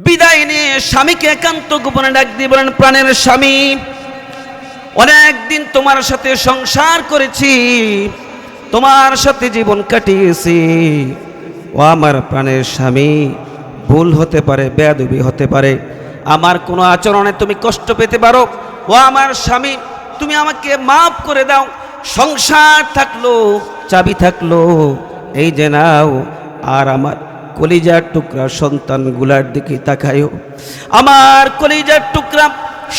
বিদায় নিয়ে স্বামীকে একান্ত গোপনে ডাক দিয়ে বলেন, প্রাণের স্বামী, অনেকদিন তোমার সাথে সংসার করেছি, তোমার সাথে জীবন কাটিয়েছি। ও আমার প্রাণের স্বামী, ভুল হতে পারে, বেয়াদবি হতে পারে, আমার কোনো আচরণে তুমি কষ্ট পেতে পারো। ও আমার স্বামী, তুমি আমাকে মাফ করে দাও। সংসার থাকলো, চাবি থাকলো, এই যে নাও। আর আমার কলিজার টুকরা সন্তানগুলার দিকে তাকায়ও। আমার কলিজার টুকরা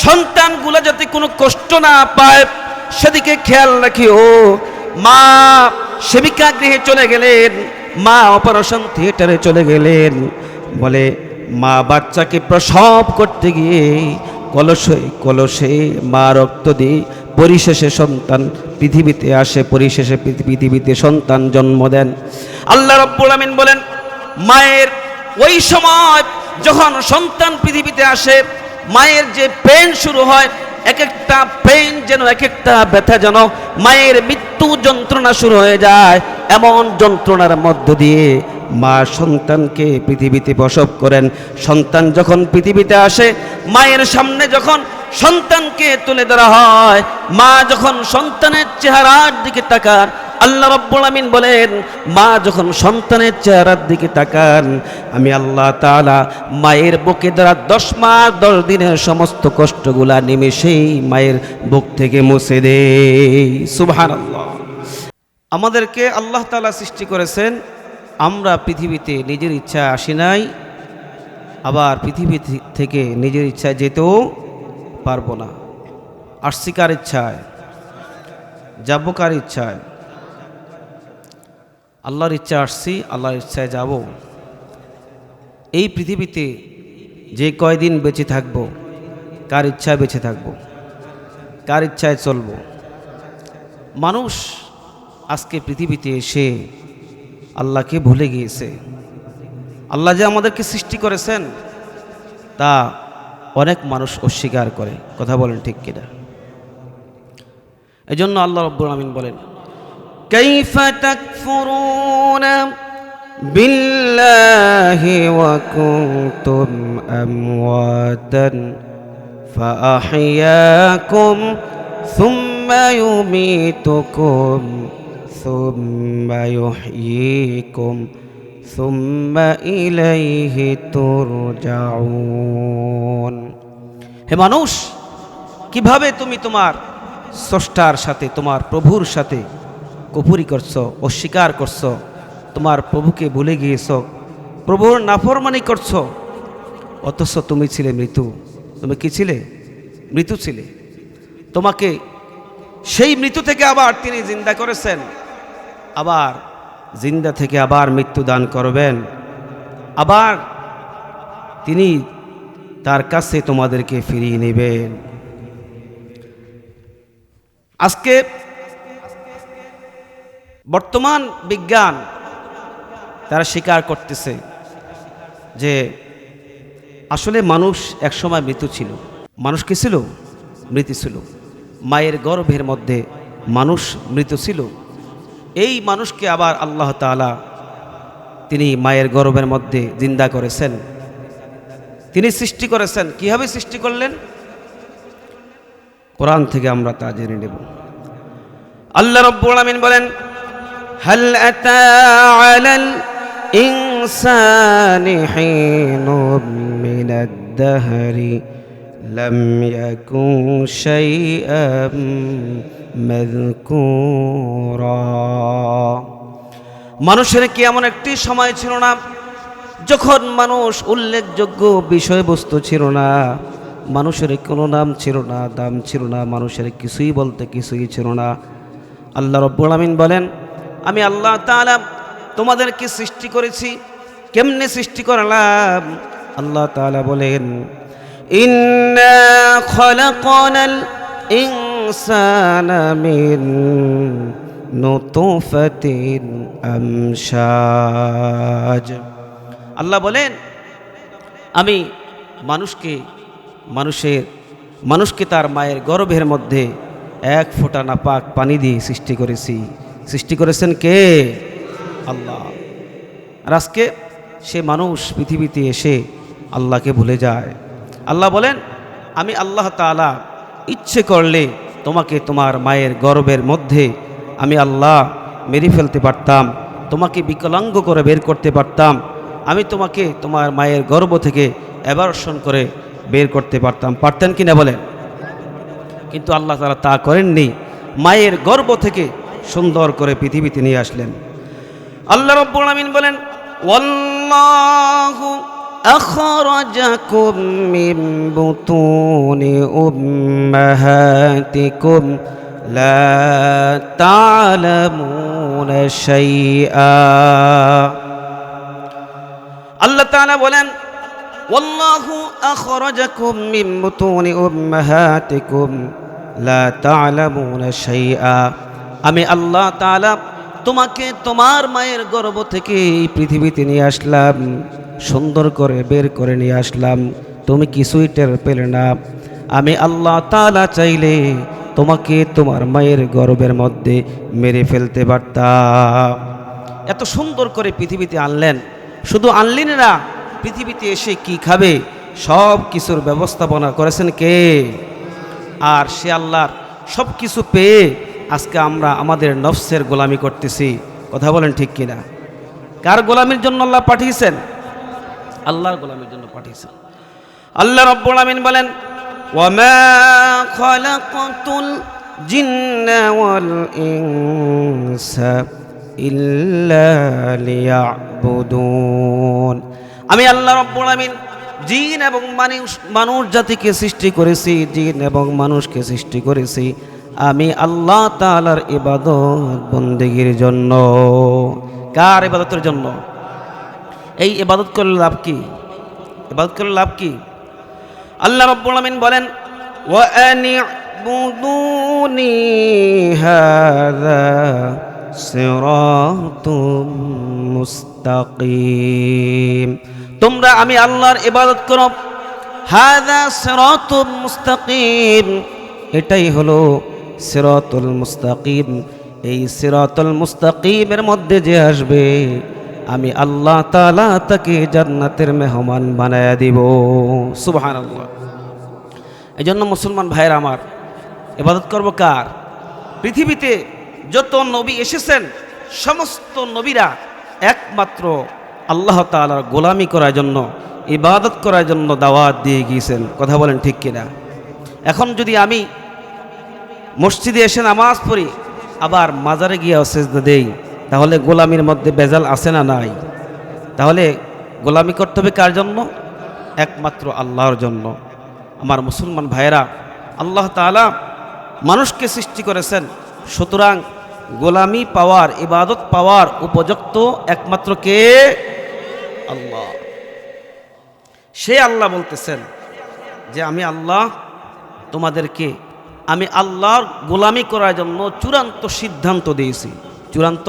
সন্তানগুলা যাতে কোনো কষ্ট না পায় সেদিকে খেয়াল রাখিও। মা সেবিকা গৃহে চলে গেলেন, মা অপারেশন থিয়েটারে চলে গেলেন। বলে মা বাচ্চাকে প্রসব করতে গিয়ে কলসে কলসে মা রক্ত দিয়ে পরিশেষে সন্তান পৃথিবীতে আসে, পরিশেষে পৃথিবীতে সন্তান জন্ম দেন। আল্লাহ রাব্বুল আমিন বলেন, মায়ের ওই সময় যখন সন্তান পৃথিবীতে আসে, মায়ের যে পেন শুরু হয়, এক একটা পেন যেন এক একটা ব্যথা, যেন মায়ের মৃত্যু যন্ত্রণা শুরু হয়ে যায়। এমন যন্ত্রণার মধ্য দিয়ে মা সন্তানকে পৃথিবীতে প্রসব করেন। সন্তান যখন পৃথিবীতে আসে, মায়ের সামনে যখন সন্তানকে তুলে ধরা হয়, মা যখন সন্তানের চেহারার দিকে তাকান, আল্লাহ রাব্বুল আমিন বলেন, মা যখন সন্তানের চেহারার দিকে তাকান, আমি আল্লাহ তাআলা মায়ের বুকে দ্বারা 10 মাস 10 দিনের সমস্ত কষ্টগুলা নিমেষেই মায়ের বুক থেকে মুছে দেই। সুবহানাল্লাহ। আমাদেরকে আল্লাহ তাআলা সৃষ্টি করেছেন, আমরা পৃথিবীতে নিজের ইচ্ছা আসি নাই, আবার পৃথিবী থেকে নিজের ইচ্ছায় যেতেও পারবো না। আসছি কার ইচ্ছায়, যাব কার ইচ্ছায়? আল্লাহর ইচ্ছা আসছি, আল্লাহর ইচ্ছায় যাব। এই পৃথিবীতে যে কয়দিন বেঁচে থাকব, কার ইচ্ছায় বেঁচে থাকব, কার ইচ্ছায় চলব? মানুষ আজকে পৃথিবীতে এসে আল্লাহকে ভুলে গিয়েছে। আল্লাহ যে আমাদেরকে সৃষ্টি করেছেন তা অনেক মানুষ অস্বীকার করে। কথা বলেন ঠিক কিনা? এজন্য আল্লাহ রাব্বুল আমিন বলেন, কাইফা তাকফুরুনা বিল্লাহি ওয়া কুনতুম আমওয়াতান ফাআহইয়াকুম সুম্মা ইউমীতুকুম সুম্মা ইউহয়ীকুম সুম্মা ইলাইহি তুরজাউন। হে মানুষ, কিভাবে তুমি তোমার স্রষ্টার সাথে, তোমার প্রভুর সাথে কুফরি করছো, অস্বীকার করছো, তোমার প্রভুকে ভুলে গিয়েছো, প্রভুর নাফরমানি করছো, অথচ তুমি ছিলে মৃত্যু। তুমি কি ছিলে? মৃত্যু ছিলে। তোমাকে সেই মৃত্যু থেকে আবার তিনি জিন্দা করেছেন, আবার জিন্দা থেকে আবার মৃত্যু দান করবেন, আবার তিনি তার কাছে তোমাদেরকে ফিরিয়ে নেবেন। আজকে বর্তমান বিজ্ঞান তারা স্বীকার করতেছে যে আসলে মানুষ একসময় মৃত্যু ছিল। মানুষ কি ছিল? মৃত্যু ছিল। মায়ের গর্ভের মধ্যে মানুষ মৃত ছিল। এই মানুষকে আবার আল্লাহ তাআলা তিনি মায়ের গর্ভের মধ্যে জিন্দা করেছেন, তিনি সৃষ্টি করেছেন। কিভাবে সৃষ্টি করলেন? কোরআন থেকে আমরা তা জেনে নেব। আল্লাহ রাব্বুল আমিন বলেন, হাল আতা আলাল ইনসানি হিনুম মিনাদ দাহরি লাম ইয়াকুন শাইআম মাযকুরা। মানুষের কি এমন একটি সময় ছিল না যখন মানুষ উল্লেখযোগ্য বিষয়বস্তু ছিল না, মানুষের কোনো নাম ছিল না, দাম ছিল না, মানুষের কিছুই বলতে কিছুই ছিল না। আল্লাহ রাব্বুল আমিন বলেন, আমি আল্লাহ তাআলা তোমাদেরকে সৃষ্টি করেছি। কেমনে সৃষ্টি করলাম? আল্লাহ তাআলা বলেন, ইন্না খালাকনাল ইনসানা মিন নুতফাতিন আমশাজ। আল্লাহ বলেন, আমি মানুষকে তার মায়ের গর্ভের মধ্যে এক ফোঁটা নাপাক পানি দিয়ে সৃষ্টি করেছি। সৃষ্টি করেছেন কে? আল্লাহ। আর আজকে সে মানুষ পৃথিবীতে এসে আল্লাহকে ভুলে যায়। আল্লাহ বলেন, আমি আল্লাহ তাআলা ইচ্ছে করলে তোমাকে তোমার মায়ের গর্ভের মধ্যে আমি আল্লাহ মেরে ফেলতে পারতাম, তোমাকে বিকলাঙ্গ করে বের করতে পারতাম, আমি তোমাকে তোমার মায়ের গর্ভ থেকে অ্যাবর্শন করে বের করতে পারতাম। পারতেন কি না বলেন? কিন্তু আল্লাহ তাআলা তা করেননি। মায়ের গর্ভ থেকে সুন্দর করে পৃথিবীতে নিয়ে আসলেন। আল্লাহ রাব্বুল আলামিন বলেন, ওয়াল্লাহু আখরাজাকুম মিন বুতুনি উম্মাহাতিকুম লা তা'লামুনা শাইআ। আল্লাহ তাআলা বলেন, ওয়াল্লাহু আখরাজাকুম মিন বুতুনি উম্মাহাতিকুম লা তা'লামুনা শাইআ। আমি আল্লাহ তাআলা তোমাকে তোমার মায়ের গর্ভ থেকে এই পৃথিবীতে নিয়ে আসলাম, সুন্দর করে বের করে নিয়ে আসলাম, তুমি কিছুই টের পেলে না। আমি আল্লাহ তাআলা চাইলে তোমাকে তোমার মায়ের গর্ভের মধ্যে মেরে ফেলতে পারতাম। এত সুন্দর করে পৃথিবীতে আনলেন। শুধু আনলেন না, পৃথিবীতে এসে কি খাবে সব কিছুর ব্যবস্থাপনা করেছেন কে? আর সে আল্লাহর সব কিছু পেয়ে আজকে আমরা আমাদের নফসের গোলামি করতেছি। কথা বলেন ঠিক কিনা? কার গোলামির জন্য আল্লাহ পাঠিয়েছেন? আল্লাহর গোলামির জন্য পাঠিয়েছেন। আল্লাহ রাব্বুল আলামিন বলেন, ওয়ামা খালাকাতুল জিন্না ওয়াল ইনসা ইল্লা লিয়াবুদুন। আমি আল্লাহ রাব্বুল আলামিন জিন এবং মানুষ জাতিকে সৃষ্টি করেছি, জিন এবং মানুষকে সৃষ্টি করেছি আমি আল্লাহ তাআলার ইবাদত বন্দেগীর জন্য। কার ইবাদতের জন্য? এই ইবাদত করলে লাভ কি? ইবাদত করলে লাভ কি? আল্লাহ রাব্বুল আলামিন বলেন, ওয়া আনি'বুদুনি হাযা সিরাতুম মুস্তাকিম। তোমরা আমি আল্লাহর ইবাদত করো, হাযা সিরাতুম মুস্তাকিম, এটাই হলো সিরাতুল মুস্তাকিম। এই সিরাতুল মুস্তাকিমের মধ্যে যে আসবে আমি আল্লাহ তাআলা তাকে জান্নাতের মেহমান বানায়া দিব। সুবহানাল্লাহ। এজন্য মুসলমান ভাইরা আমার, ইবাদত করব কার? পৃথিবীতে যত নবী এসেছেন সমস্ত নবীরা একমাত্র আল্লাহ তাআলার গোলামি করার জন্য, ইবাদত করার জন্য দাওয়াত দিয়ে গিয়েছেন। কথা বলেন ঠিক কিনা? এখন যদি আমি মসজিদে এসে নামাজ পড়ি আবার মাজারে গিয়ে সেজদা দেই, তাহলে গোলামির মধ্যে বেজাল আছে না নাই? তাহলে গোলামি করতে হবে কার জন্য? একমাত্র আল্লাহর জন্য। আমার মুসলমান ভাইয়েরা, আল্লাহ তাআলা মানুষকে সৃষ্টি করেছেন, সুতরাং গোলামি পাওয়ার, ইবাদত পাওয়ার উপযুক্ত একমাত্র কে? আল্লাহ। সে আল্লাহ বলতেছেন যে আমি আল্লাহ তোমাদেরকে আমি আল্লাহর গোলামি করার জন্য চূড়ান্ত সিদ্ধান্ত দিয়েছি, চূড়ান্ত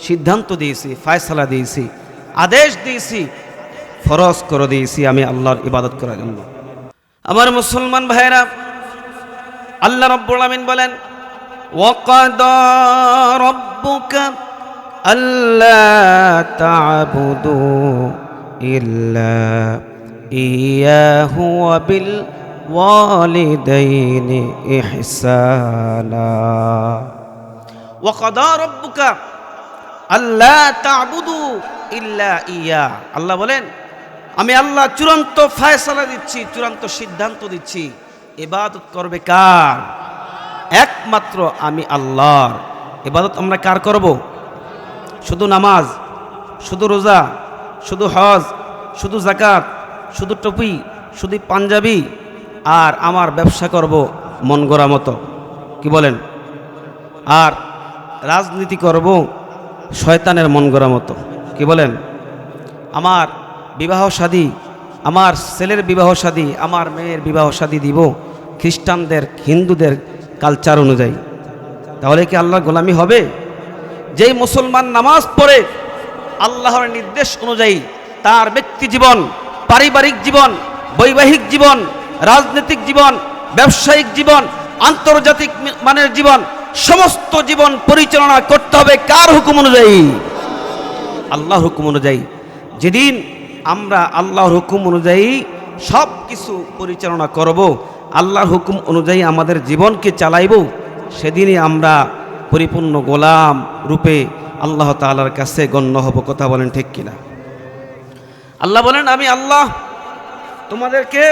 সিদ্ধান্ত দিয়েছি, ফয়সালা দিয়েছি, আদেশ দিয়েছি, ফরজ করে দিয়েছি আমি আল্লাহর ইবাদত করার জন্য। আমার মুসলমান ভাইরা, আল্লাহ রাব্বুল আলামিন বলেন, ওয়াকাদা রাব্বুকা আল্লা তা'বুদু ইল্লা ইয়াহু ওয়া বিল ওয়ালিদাইনি ইহসানা। ওয়াকাদা রাব্বুকা আল্লা তা'বুদু ইল্লা ইয়া। আল্লাহ বলেন, আমি আল্লাহ চূড়ান্ত ফয়সালা দিচ্ছি, চূড়ান্ত সিদ্ধান্ত দিচ্ছি, ইবাদত করবে কার? একমাত্র আমি আল্লাহর। ইবাদত আমরা কার করব? শুধু নামাজ, শুধু রোজা, শুধু হজ, শুধু যাকাত, শুধু টুপি, শুধু পাঞ্জাবি, আর আমার ব্যবসা করব মন গড়া মতো, কি বলেন? আর রাজনীতি করব শয়তানের মন গড়া মতো, কি বলেন? আমার বিবাহ শাদী, আমার ছেলের বিবাহ শাদী, আমার মেয়ের বিবাহ শাদী দিব খ্রিস্টানদের, হিন্দুদের কালচার অনুযায়ী। তাহলে কি আল্লাহর গোলামি হবে? যেই মুসলমান নামাজ পড়ে আল্লাহর নির্দেশ অনুযায়ী তার ব্যক্তি জীবন, পারিবারিক জীবন, বৈবাহিক জীবন, রাজনৈতিক জীবন, ব্যবসায়িক জীবন, আন্তর্জাতিক মানের জীবন, সমস্ত জীবন পরিচালনা করতে হবে কার হুকুম অনুযায়ী? আল্লাহর হুকুম অনুযায়ী। যেদিন আমরা আল্লাহর হুকুম অনুযায়ী সব কিছু পরিচালনা করব, আল্লাহর হুকুম অনুযায়ী আমাদের জীবনকে চালাইব, সেদিনই আমরা পরিপূর্ণ গোলাম রূপে আল্লাহ তাআলার কাছে গণ্য হব। কথা বলেন ঠিক কিনা? আল্লাহ বলেন, আমি আল্লাহ তোমাদেরকে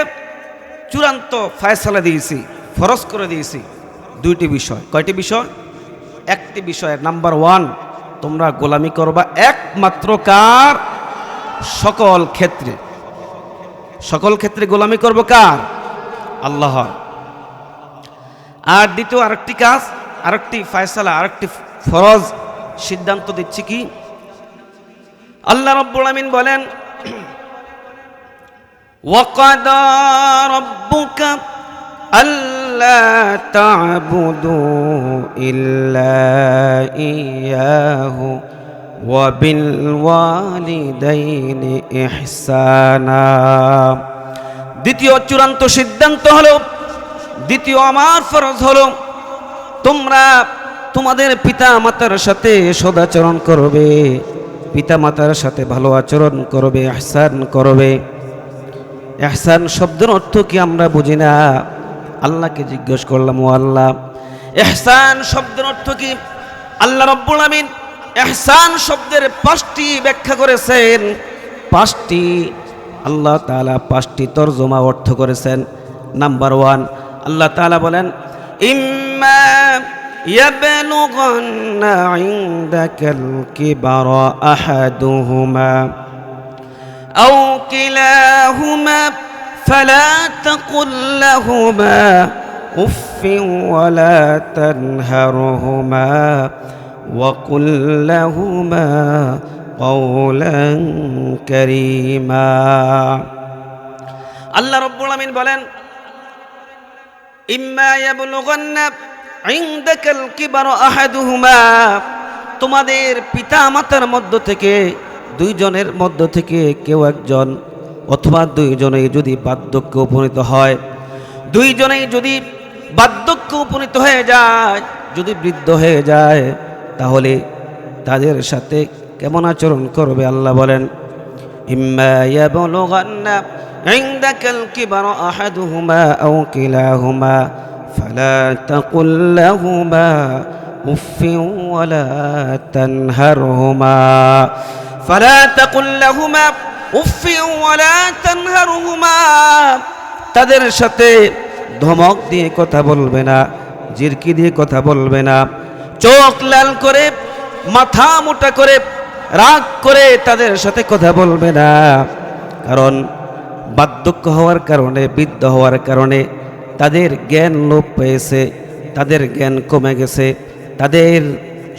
চূড়ান্ত ফয়সালা দিয়েছি, ফরজ করে দিয়েছি দুইটি বিষয়। কয়টি বিষয়? একটি বিষয়, নাম্বার 1, তোমরা গোলামি করবা একমাত্র কার? সকল ক্ষেত্রে। সকল ক্ষেত্রে গোলামি করব কার? আল্লাহ। আর দ্বিতীয় আরেকটি কাজ, আরেকটি ফয়সালা, আরেকটি ফরজ সিদ্ধান্ত দিচ্ছি কি? আল্লাহ রাব্বুল আমিন বলেন, ওয়াকাদা রাব্বুকা আল্লা তা'বুদু ইল্লা ইয়াহু ওয়া বিল ওয়ালিদাইনি ইহসানা। দ্বিতীয় চূড়ান্ত সিদ্ধান্ত হলো, দ্বিতীয় আমার ফরজ হলো, তোমরা তোমাদের পিতা মাতার সাথে সদাচরণ করবে, পিতা মাতার সাথে ভালো আচরণ করবে, ইহসান করবে। ইহসান শব্দের অর্থ কি আমরা বুঝি না। আল্লাহকে জিজ্ঞেস করলাম, ও আল্লাহ, ইহসান শব্দের অর্থ কি? আল্লাহ রাব্বুল আমিন ইহসান শব্দের 5টি ব্যাখ্যা করেছেন। 5টি আল্লাহ তাআলা 5টি তরজমা অর্থ করেছেন। নাম্বার 1, আল্লাহ তাআলা বলেন, ইম্মা ইয়াবলুগান্না ইনদাকাল কিবারা আহাদুহুমা আও কিলাহুমা ফালা তাকুল লাহুমা উফফিন ওয়ালা তানহারহুমা وقل لهما قولا كريما। আল্লাহ রাব্বুল আমিন বলেন, ইম্মা ইয়াবলুগান্না ইনদাকাল কিবারা আহাদুহুমা, তোমাদের পিতা মাতার মধ্য থেকে দুইজনের মধ্য থেকে কেউ একজন অথবা দুইজনেই যদি বার্ধক্যে উপনীত হয়, দুইজনেই যদি বার্ধক্যে উপনীত হয়ে যায়, যদি বৃদ্ধ হয়ে যায়, তাহলে তাদের সাথে কেমন আচরণ করবে? আল্লাহ বলেন, ইম্মা ইয়াবলুগান্না ইনদাকাল কিবারা আহাদুহুমা আও কিলাহুমা ফালা তাকুল লাহুমা উফফিন ওয়ালা তানহারহুমা ফালা তাকুল লাহুমা উফফিন ওয়ালা তানহারহুমা। তাদের সাথে ধমক দিয়ে কথা বলবে না, জিরকি দিয়ে কথা বলবে না, চোখ লাল করে, মাথা মোটা করে, রাগ করে তাদের সাথে কথা বলবে না। কারণ বার্ধক্য হওয়ার কারণে, বৃদ্ধ হওয়ার কারণে তাদের জ্ঞান লোপ পেয়েছে, তাদের জ্ঞান কমে গেছে, তাদের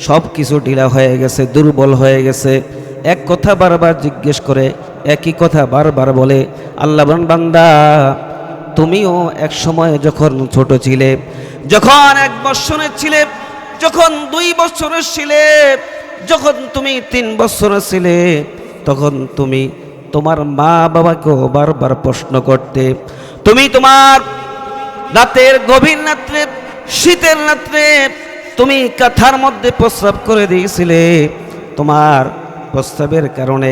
সব কিছু ঢিলা হয়ে গেছে, দুর্বল হয়ে গেছে। এক কথা বারবার জিজ্ঞেস করে, একই কথা বারবার বলে। আল্লাহ বলেন, বান্দা, তুমিও এক সময় যখন ছোট ছিলে, যখন 1 বছরের ছিলে, যখন 2 বছরের ছিলে, যখন তুমি 3 বছরের ছিলে, তখন তুমি তোমার মা বাবাকেও বারবার প্রশ্ন করতে। তুমি তোমার রাতের গভীর রাত্রে, শীতের রাত্রে তুমি কাঁথার মধ্যে প্রস্রাব করে দিয়েছিলে। তোমার প্রস্রাবের কারণে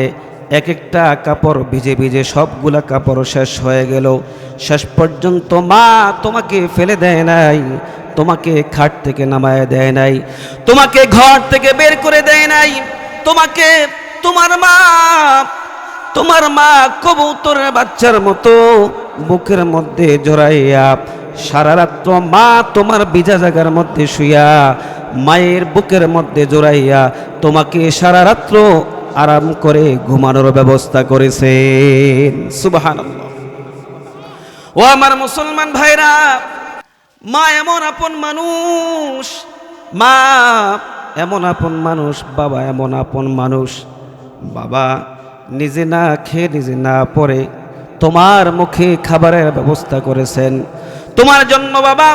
এক একটা কাপড় ভিজে ভিজে সবগুলা কাপড় শেষ হয়ে গেল। শেষ পর্যন্ত মা তোমাকে ফেলে দেয় নাই, তোমাকে খাট থেকে নামায় দেয় নাই, তোমাকে ঘর থেকে বের করে দেয় নাই। তোমাকে তোমার মা কবুতরের বাচ্চার মতো বুকের মধ্যে জড়াইয়া সারা রাত্র মা তোমার ভিজা জায়গার মধ্যে শুইয়া মায়ের বুকের মধ্যে জড়াইয়া তোমাকে সারা রাত্র আরাম করে ঘুমানোর ব্যবস্থা করেছেন। সুবহানাল্লাহ। ও আমার মুসলমান ভাইরা, মা এমন আপন মানুষ, মা এমন আপন মানুষ, বাবা এমন আপন মানুষ। বাবা নিজে না খেয়ে, নিজে না পরে তোমার মুখে খাবারের ব্যবস্থা করেছেন, তোমার জন্য বাবা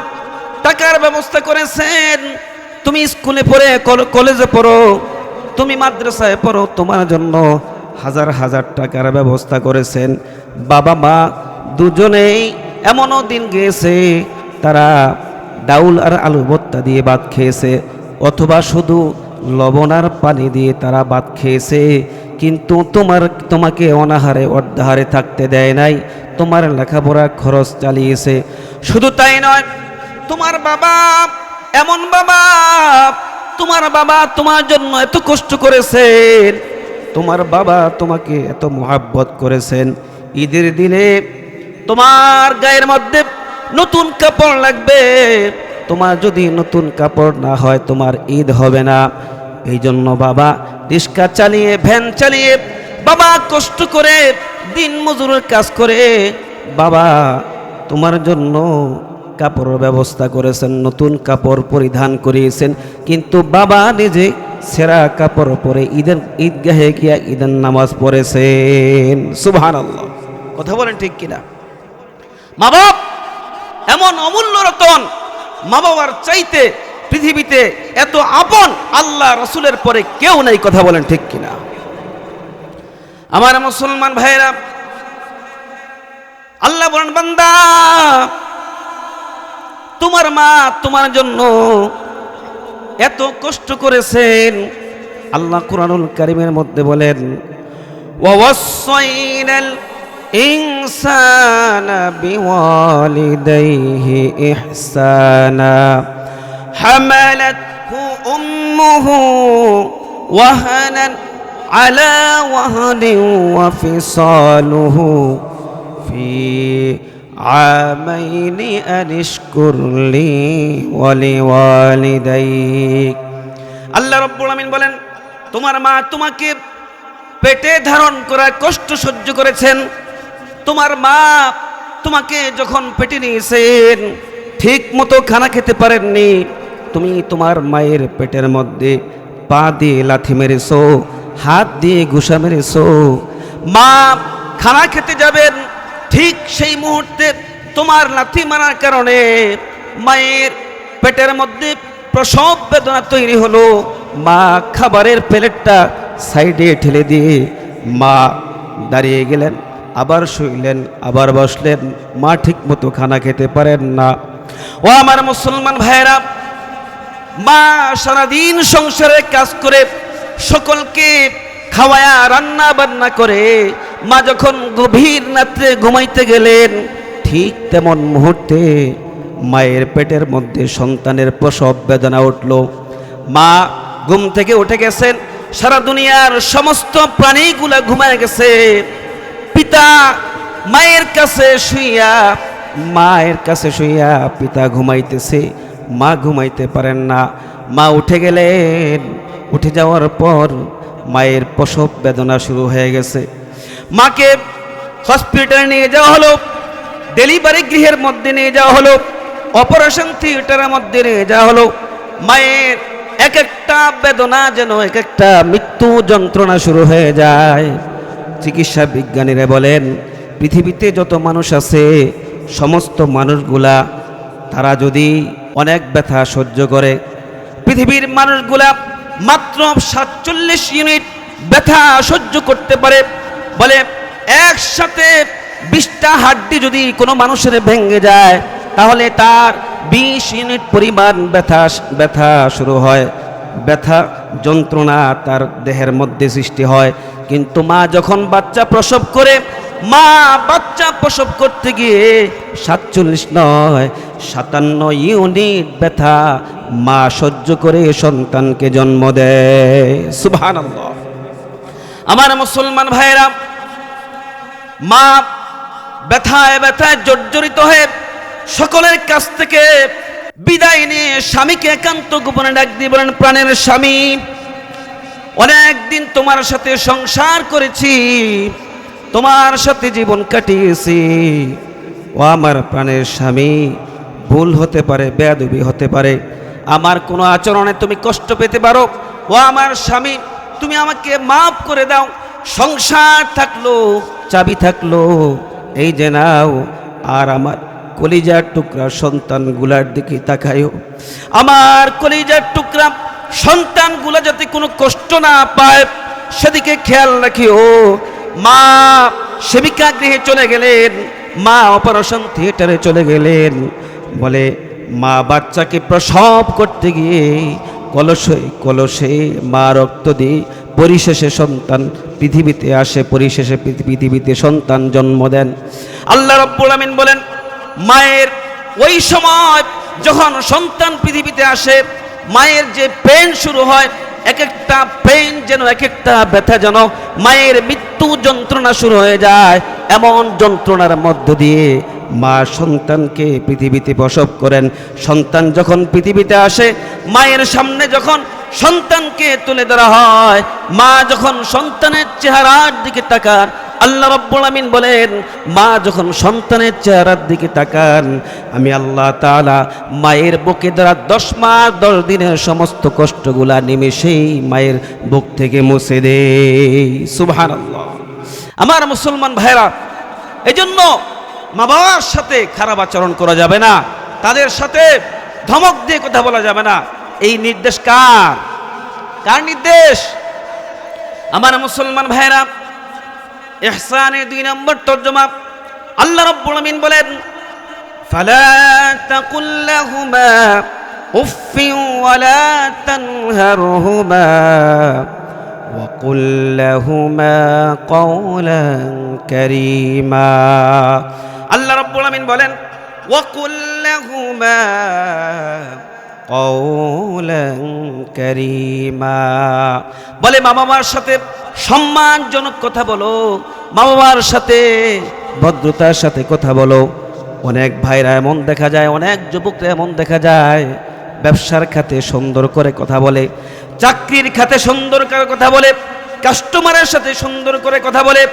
টাকার ব্যবস্থা করেছেন। তুমি স্কুলে পড়ে, কলেজে পড়ো, তুমি মাদ্রাসায় পড়ো, তোমার জন্য হাজার হাজার টাকার ব্যবস্থা করেছেন। বাবা মা দুজনেই এমনও দিন গিয়েছে তারা ডাউল আর আলু ভর্তা দিয়ে ভাত খেয়েছে, অথবা শুধু লবণ আর পানি দিয়ে তারা ভাত খেয়েছে। কিন্তু তোমাকে অনাহারে অর্ধাহারে থাকতে দেয় নাই, তোমার লেখাপড়া খরচ চালিয়েছে। শুধু তাই নয়, তোমার বাবা এমন বাবা, তোমার বাবা তোমার জন্য এত কষ্ট করেছেন, তোমার বাবা তোমাকে এত মোহাব্বত করেছেন। ঈদের দিনে তোমার গায়ের মধ্যে নতুন কাপড় লাগবে, তোমার যদি নতুন কাপড় না হয় তোমার ঈদ হবে না। এই জন্য বাবা রিক্সা চালিয়ে, ভ্যান চালিয়ে, বাবা কষ্ট করে দিন মজুরের কাজ করে বাবা তোমার জন্য কাপড়ের ব্যবস্থা করেছেন, নতুন কাপড় পরিধান করিয়েছেন। কিন্তু বাবা নিজে ছেঁড়া কাপড় পরে ঈদগাহে গিয়া ঈদের নামাজ পড়েছেন। সুবহানাল্লাহ, কথা বলেন ঠিক কিনা? মা বাপ এমন অমূল্য রতন, মা বাবার চাইতে পৃথিবীতে এত আপন আল্লাহ রসুলের পরে কেউ নেই। কথা বলেন ঠিক কিনা? আমার মুসলমান ভাইরা, আল্লাহ বলেন, বান্দা তোমার মা তোমার জন্য এত কষ্ট করেছেন। আল্লাহ কুরআনুল কারীমের মধ্যে বলেন, ওয়াসাইনাল ইনসানা বিওয়ালিদাইহি ইহসানা হামালাতহু উম্মুহু ওয়াহানান আলা ওয়াহনিন ওয়া ফিসালুহু ফি আমাইনি আনিশকুর লি ওয়া লিওয়ালিদাইক। আল্লাহ রাব্বুল আমিন বলেন, তোমার মা তোমাকে পেটে ধারণ করার কষ্ট সহ্য করেছেন। তোমার মা তোমাকে যখন পেটে নিয়েছেন ঠিক মতো খানা খেতে পারেননি। তুমি তোমার মায়ের পেটের মধ্যে পা দিয়ে লাথি মেরেছো, হাত দিয়ে ঘুষা মেরেছো। মা খানা খেতে যাবেন, ঠিক সেই মুহূর্তে তোমার লাথি মারার কারণে মায়ের পেটের মধ্যে প্রসব বেদনা তৈরি হলো। মা খাবারের প্লেটটা সাইডে ঠেলে দিয়ে মা দাঁড়িয়ে গেলেন, আবার শুইলেন, আবার বসলেন। মা ঠিক মতো খানা খেতে পারেন না। ও আমার মুসলমান ভাইয়েরা, মা সারাদিন সংসারে কাজ করে সকলকে খাওয়ায়া রান্না বান্না করে মা যখন গভীর রাত্রে ঘুমাইতে গেলেন, ঠিক তেমন মুহূর্তে মায়ের পেটের মধ্যে সন্তানের প্রসব বেদনা উঠল। মা ঘুম থেকে উঠে গেছেন, সারা দুনিয়ার সমস্ত প্রাণীগুলা ঘুমায় গেছে। পিতা মায়ের কাছে শুইয়া পিতা ঘুমাইতেছে, মা ঘুমাইতে পারেন না। মা উঠে গেলেন, উঠে যাওয়ার পর মায়ের প্রসব বেদনা শুরু হয়ে গেছে। মাকে হসপিটালে নিয়ে যাওয়া হলো, ডেলিভারি গৃহের মধ্যে নিয়ে যাওয়া হলো, অপারেশন থিয়েটারের মধ্যে নিয়ে যাওয়া হলো। মায়ের এক একটা বেদনা যেন এক একটা মৃত্যু যন্ত্রণা শুরু হয়ে যায়। চিকিৎসা বিজ্ঞানীরা বলেন, পৃথিবীতে যত মানুষ আছে সমস্ত মানুষগুলা তারা যদি অনেক ব্যথা সহ্য করে, পৃথিবীর মানুষগুলা মাত্র 47 ইউনিট ব্যথা সহ্য করতে পারে। বলে একসাথে 20টা হাড্ডি যদি কোনো মানুষের ভেঙে যায় তাহলে তার 20 ইউনিট পরিমাণ ব্যথা শুরু হয়, ব্যথা যন্ত্রণা তার দেহের মধ্যে সৃষ্টি হয়। কিন্তু মা যখন বাচ্চা প্রসব করে, মা বাচ্চা প্রসব করতে গিয়ে 47 নয় 57 ইউনিট ব্যথা মা সহ্য করে সন্তানকে জন্ম দেয়। সুবহানাল্লাহ। আমার মুসলমান ভাইরা, মা ব্যথায় জর্জরিত হয়ে সকলের কাছ থেকে বিদায় নিয়ে স্বামীকে একান্ত গোপনে ডাক দিয়ে বলেন, প্রাণের স্বামী, অনেকদিন তোমার সাথে সংসার করেছি, তোমার সাথে জীবন কাটিয়েছি। ও আমার প্রাণের স্বামী, ভুল হতে পারে, বেয়াদবি হতে পারে, আমার কোনো আচরণে তুমি কষ্ট পেতে পারো। ও আমার স্বামী, তুমি আমাকে মাফ করে দাও। সংসার থাকলো, চাবি থাকলো, এই যে নাও। আর আমার কলিজার টুকরা সন্তানগুলার দিকে তাকাইও। আমার কলিজার টুকরা সন্তানগুলা যাতে কোনো কষ্ট না পায় সেদিকে খেয়াল রাখিও। মা সেবিকা গৃহে চলে গেলেন, মা অপারেশন থিয়েটারে চলে গেলেন। বলে মা বাচ্চাকে প্রসব করতে গিয়ে কলসে মা রক্ত দিয়ে পরিশেষে সন্তান পৃথিবীতে আসে, পরিশেষে পৃথিবীতে সন্তান জন্ম দেন। আল্লাহ রাব্বুল আমিন বলেন, মায়ের ওই সময় যখন সন্তান পৃথিবীতে আসে, মায়ের যে পেন শুরু হয়, এক একটা পেন যেন এক একটা ব্যথা, যেন মায়ের মৃত্যু যন্ত্রণা শুরু হয়ে যায়। এমন যন্ত্রণার মধ্য দিয়ে মা সন্তানকে পৃথিবীতে প্রসব করেন। সন্তান যখন পৃথিবীতে আসে, মায়ের সামনে যখন সন্তানকে তুলে ধরা হয়, মা যখন সন্তানের চেহারার দিকে তাকান, আল্লাহ রাব্বুল আমিন বলেন, মা যখন সন্তানের চেহারার দিকে তাকান, আমি আল্লাহ তাআলা মায়ের বুকে ধরা 10 মাস 10 দিনের সমস্ত কষ্টগুলা নিমেষেই মায়ের বুক থেকে মুছে দেই। সুবহানাল্লাহ। আমার মুসলমান ভাইরা, এজন্য মা বাবার সাথে খারাপ আচরণ করা যাবে না, তাদের সাথে ধমক দিয়ে কথা বলা যাবে না। এই নির্দেশ কার? কার নির্দেশ? আমার মুসলমান ভাইরা, ইহসানের 2 নম্বর তরজমা, আল্লাহ রাব্বুল আমিন বলেন, ফালা তাকুল লাহুমা উফফিন ওয়ালা তানহারহুমা ওয়া কুল লাহুমা কওলান কারীমা। আল্লাহ রাব্বুল আমিন বলেন, ওয়া কুল লাহুমা কওলান কারীমা, বলে মা বাবার সাথে সম্মানজনক কথা বলো, মা বাবার সাথে ভদ্রতার সাথে কথা বলো। অনেক ভাইরা এমন দেখা যায়, অনেক যুবকরা এমন দেখা যায়, ব্যবসার খাতে সুন্দর করে কথা বলে, চাকরির খাতে সুন্দর করে কথা বলে, কাস্টমারের সাথে সুন্দর করে কথা বলে,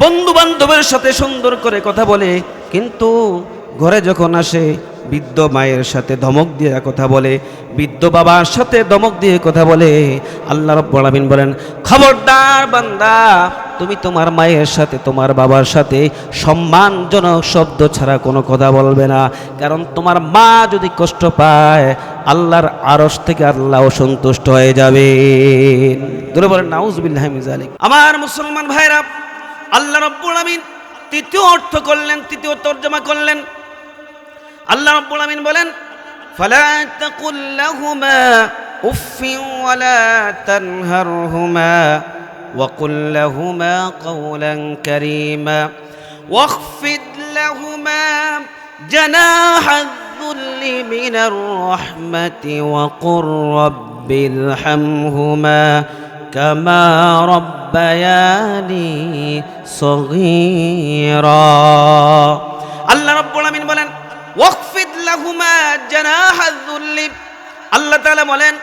বন্ধু বান্ধবের সাথে সুন্দর করে কথা বলে, কিন্তু ঘরে যখন আসে বৃদ্ধ মায়ের সাথে ধমক দিয়ে কথা বলে, বৃদ্ধ বাবার সাথে ধমক দিয়ে কথা বলে। আল্লাহ রাব্বুল আমিন বলেন, খবরদার বান্দা, তুমি তোমার মায়ের সাথে তোমার বাবার সাথে সম্মানজনক শব্দ ছাড়া কোনো কথা বলবে না। কারণ তোমার মা যদি কষ্ট পায়, আল্লাহর আরশ থেকে আল্লাহ অসন্তুষ্ট হয়ে যাবে। দূরে বলেন নাউজুবিল্লাহি মিন যালিক। আমার মুসলমান ভাইরা, আল্লাহ রাব্বুল আমিন তৃতীয় অর্থ করলেন, তৃতীয় তরজমা করলেন। আল্লাহ রাব্বুল আমিন বলেন, ফালা তাকুল লাহুমা উফফিন ওয়ালা তানহারহুমা ওয়া কুল লাহুমা কওলান কারীমা ওয়াখফিদ লাহুমা জানাহাদ যুল্লি মিনার রাহমাতি ওয়া কুর রাব্বিরহামহুমা কামা রাব্বায়ানি সগীরা। আল্লাহ রাব্বুল আমিন বলেন, ওয়াকফিদ লাহুমা জানাহায যুল্লি, আল্লাহ তাআলা বলেন,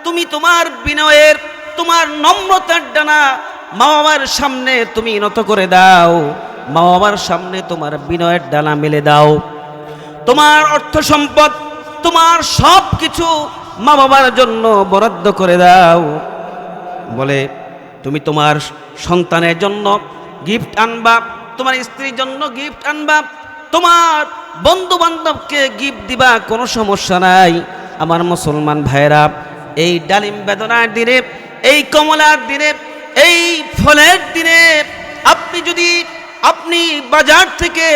তুমি তোমার বিনয়ের, তোমার নম্রতার ডানা মা বাবার সামনে তুমি নত করে দাও, মা বাবার সামনে তোমার বিনয়ের ডানা মেলে দাও। তোমার অর্থ সম্পদ, তোমার সব কিছু মা বাবার জন্য বরাদ্দ করে দাও। বলে তুমি তোমার সন্তানের জন্য গিফট আনবা, তোমার স্ত্রীর জন্য গিফট আনবা, তোমার বন্ধু বান্ধবকে গিফট দিবা, কোনো সমস্যা নাই। আমার মুসলমান ভাইরা, এই ডালিম বেদনার দিনে, এই কমলার দিনে, এই ফলের দিনে আপনি বাজার থেকে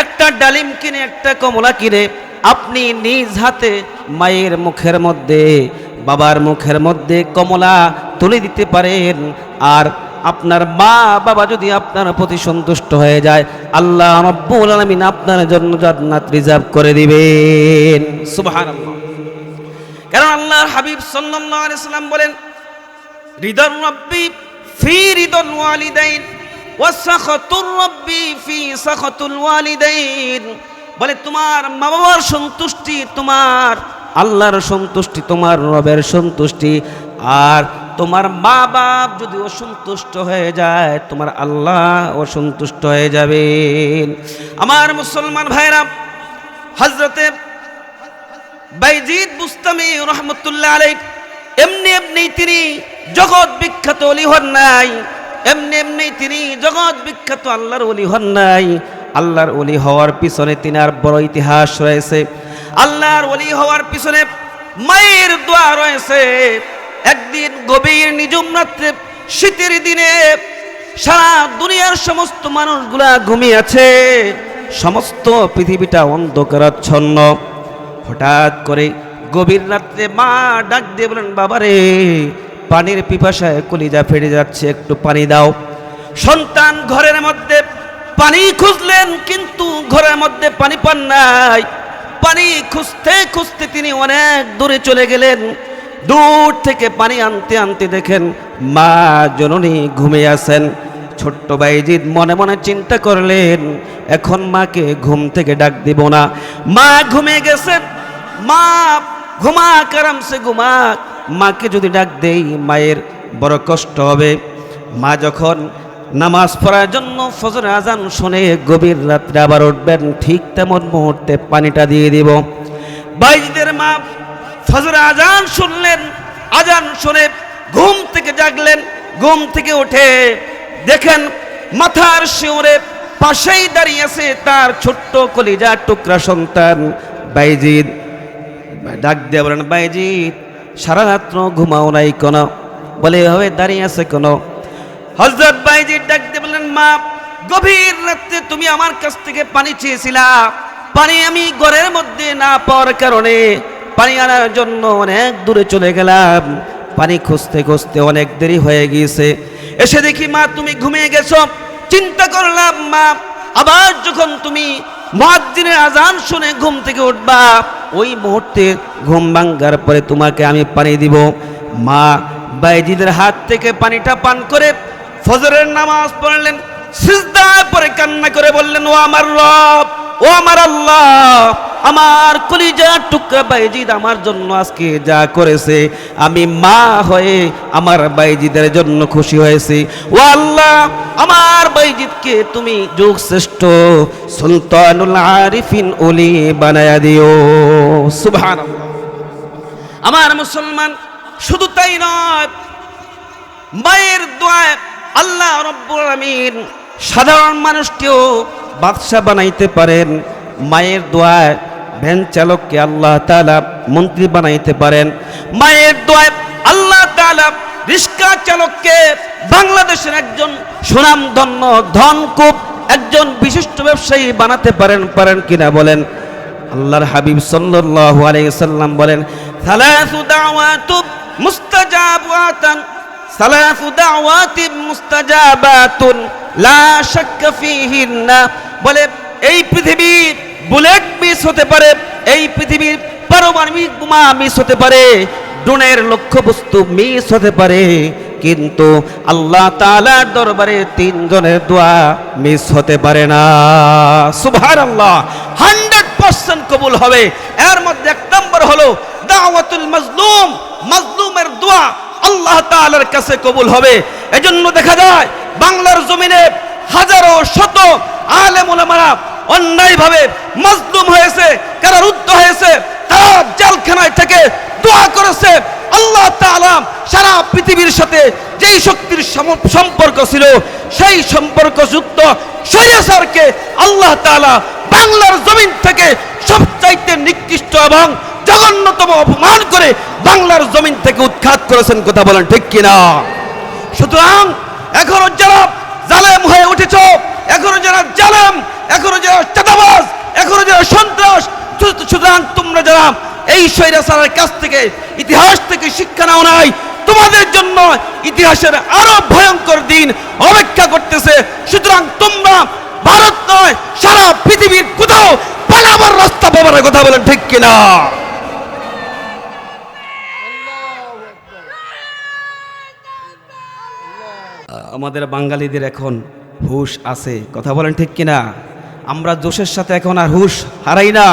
একটা ডালিম কিনে, একটা কমলা কিনে আপনি নিজ হাতে মায়ের মুখের মধ্যে, বাবার মুখের মধ্যে কমলা তুলে দিতে পারেন, আর আপনার মা বাবা যদি আপনার প্রতি সন্তুষ্ট হয়ে যায়, আল্লাহ রাব্বুল আলামিন আপনার জন্য জান্নাত রিজার্ভ করে দিবেন। সুবহানাল্লাহ। কারণ আল্লাহর হাবিব সাল্লাল্লাহু আলাইহি সাল্লাম বলেন, রিদার রাব্বি ফি রিদাল ওয়ালিদাইন ওয়া সাখাতুর রাব্বি ফি সাখাতুল ওয়ালিদাইন, বলে তোমার মা বাবার সন্তুষ্টি তোমার আল্লাহর সন্তুষ্টি, তোমার রবের সন্তুষ্টি, আর তোমার মা বাপ যদি অসন্তুষ্ট হয়ে যায়, তোমার আল্লাহ অসন্তুষ্ট হয়ে যাবেন। আমার মুসলমান ভাইরা, হযরতে বাইজিদ বুস্তামি রহমতুল্লাহ আলাইহি এমনি তিনি জগৎ বিখ্যাত ওলি হন নাই, এমনি তিনি জগৎ বিখ্যাত আল্লাহর ওলি হন নাই। আল্লাহর ওলি হওয়ার পিছনে তিনার বড় ইতিহাস রয়েছে। আল্লাহর ওলি হওয়ার পিছনে মায়ের দোয়া রয়েছে। একদিন গভীর নিঝুম রাত্রে, শীতের দিনে, সারা দুনিয়ার সমস্ত মানুষগুলা ঘুমিয়ে আছে, সমস্ত পৃথিবীটা অন্ধকারাচ্ছন্ন। হঠাৎ করে গভীর রাত্রে মা ডাক দিয়ে বলেন, বাবারে, পানির পিপাসায় কলিজা ফেটে যাচ্ছে, একটু পানি দাও। সন্তান ঘরের মধ্যে পানি খুঁজলেন, কিন্তু ঘরের মধ্যে পানি পান নাই। পানি খুঁজতে খুঁজতে তিনি অনেক দূরে চলে গেলেন। দূর থেকে পানি আনতে আনতে দেখেন মা জননী ঘুমিয়ে আছেন। ছোট্ট বাইজিদ মনে মনে চিন্তা করলেন, এখন মাকে ঘুম থেকে ডাক দিব না, মা ঘুমিয়ে গেছেন, মা ঘুমাক, আরামসে ঘুমাক। মাকে যদি ডাক দেই মায়ের বড় কষ্ট হবে। মা যখন নামাজ পড়ার জন্য ফজর আজান শুনে গভীর রাত্রে আবার উঠবেন, ঠিক তেমন মুহূর্তে পানিটা দিয়ে দিব। বাইজিদের মা ফজর আজান শুনলেন, আজান শুনে ঘুম থেকে জাগলেন। ঘুম থেকে উঠে দেখেন মাথার শিওরে পাশেই দাঁড়িয়ে আছে তার ছোট্ট কলিজার টুকরা সন্তান বাইজিদ। ডাক দিয়ে বলেন, বাইজিদ সারা রাত্র ঘুমাও নাই কেন? বলে এভাবে দাঁড়িয়ে আছে কেন? হযরত বাইজিদ ডাক দিয়ে বললেন, মা গভীর রাতে তুমি আমার কাছ থেকে পানি চেয়েছিলা, পানি আমি ঘরের মধ্যে না পাওয়ার কারণে পানি আনার জন্য অনেক দূরে চলে গেলাম। পানি খুঁজতে খুঁজতে অনেক দেরি হয়ে গিয়েছে। এসে দেখি মা তুমি ঘুমিয়ে গেছো। চিন্তা করলাম মা আবার যখন তুমি মুয়াজ্জিনের আজান শুনে ঘুম থেকে উঠবা, ওই মুহূর্তে ঘুম ভাঙার পরে তোমাকে আমি পানি দিব। মা বাইজিদের হাত থেকে পানিটা পান করে ফজরের নামাজ পড়লেন। সিজদায় পড়ে কান্না করে বললেন, ও আমার রব, ও আমার আল্লাহ, আমার কলিজার টুকরা বাইজিদ আমার জন্য আজকে যা করেছে, আমি মা হয়ে আমার বাইজিদের জন্য খুশি হয়েছি। ও আল্লাহ, আমার বাইজিদকে তুমি যুগ শ্রেষ্ঠ সুলতানুল আরিফিন ওলি বানায়া দিও। সুবহানাল্লাহ। আমার মুসলমান, শুধু তাই নয়, মায়ের দোয়ায় আল্লাহ রাব্বুল আলামিন সাধারণ মানুষকেও বাদশা বানাইতে পারেন। মায়ের দোয়ায় ভ্যান চালককে আল্লাহ তাআলা মন্ত্রী বানাইতে পারেন। মায়ের দোয়ায় আল্লাহ তাআলা রিক্সা চালককে বাংলাদেশের একজন সুনামধন্য ধনকুব একজন বিশিষ্ট ব্যবসায়ী বানাতে পারেন কিনা বলেন? আল্লাহর হাবিব সাল্লাল্লাহু আলাইহি সাল্লাম বলেন, সালাসু দাওয়াতুন মুস্তাজাবাতুন, সালাসু দাওয়াতিন মুস্তাজাবাতুন লা শাক্কা ফীহিন্না। বলে এই পৃথিবীর বুলেট মিস হতে পারে, এই পৃথিবীর পারমাণবিক বোমা মিস হতে পারে, ড্রোনের লক্ষ্যবস্তু মিস হতে পারে, কিন্তু আল্লাহ তাআলার দরবারে তিনজনের দোয়া মিস হতে পারে না। সুবহানাল্লাহ। 100% কবুল হবে। এর মধ্যে এক নম্বর হলো দাওয়াতুল মাজলুম, মাজলুমের দোয়া আল্লাহ তাআলার কাছে কবুল হবে। এজন্য দেখা যায় বাংলার জমিনে হাজারো শত আলেম ওলামারা অন্যায়ভাবে মাজলুম হয়েছে, কারারুদ্ধ হয়েছে, তারা জেলখানায় থেকে দোয়া করেছে। আল্লাহ তাআলা সারা পৃথিবীর সাথে যেই শক্তির সম্পর্ক ছিল, সেই সম্পর্কযুক্ত স্বৈরাচারকে আল্লাহ তাআলা বাংলার জমিন থেকে সবচাইতে নিকৃষ্ট এবং জঘন্যতম অপমান করে বাংলার জমিন থেকে উৎখাত করেছেন। কথা বলেন ঠিক কিনা? সুতরাং এখনো যারা জালেম হয়ে উঠেছ, এখনো যারা জালেম, এখনো যারা চাঁদাবাজ, এখনো যারা সন্ত্রাস, সুতরাং তোমরা যারা এই স্বৈরাচারের কাছ থেকে ইতিহাস থেকে শিক্ষা নাও নাই, তোমাদের জন্য ইতিহাসের আরো ভয়ঙ্কর দিন অপেক্ষা করতেছে। সুতরাং তোমরা ভারত নয়, সারা পৃথিবীর কোথাও পালাবার রাস্তা পাবার। কথা বলেন ঠিক কিনা? আমাদের বাঙালিদের এখন হুশ আছে। কথা বলেন ঠিক কিনা? আমরা জোশের সাথে এখন আর হুশ হারাই না।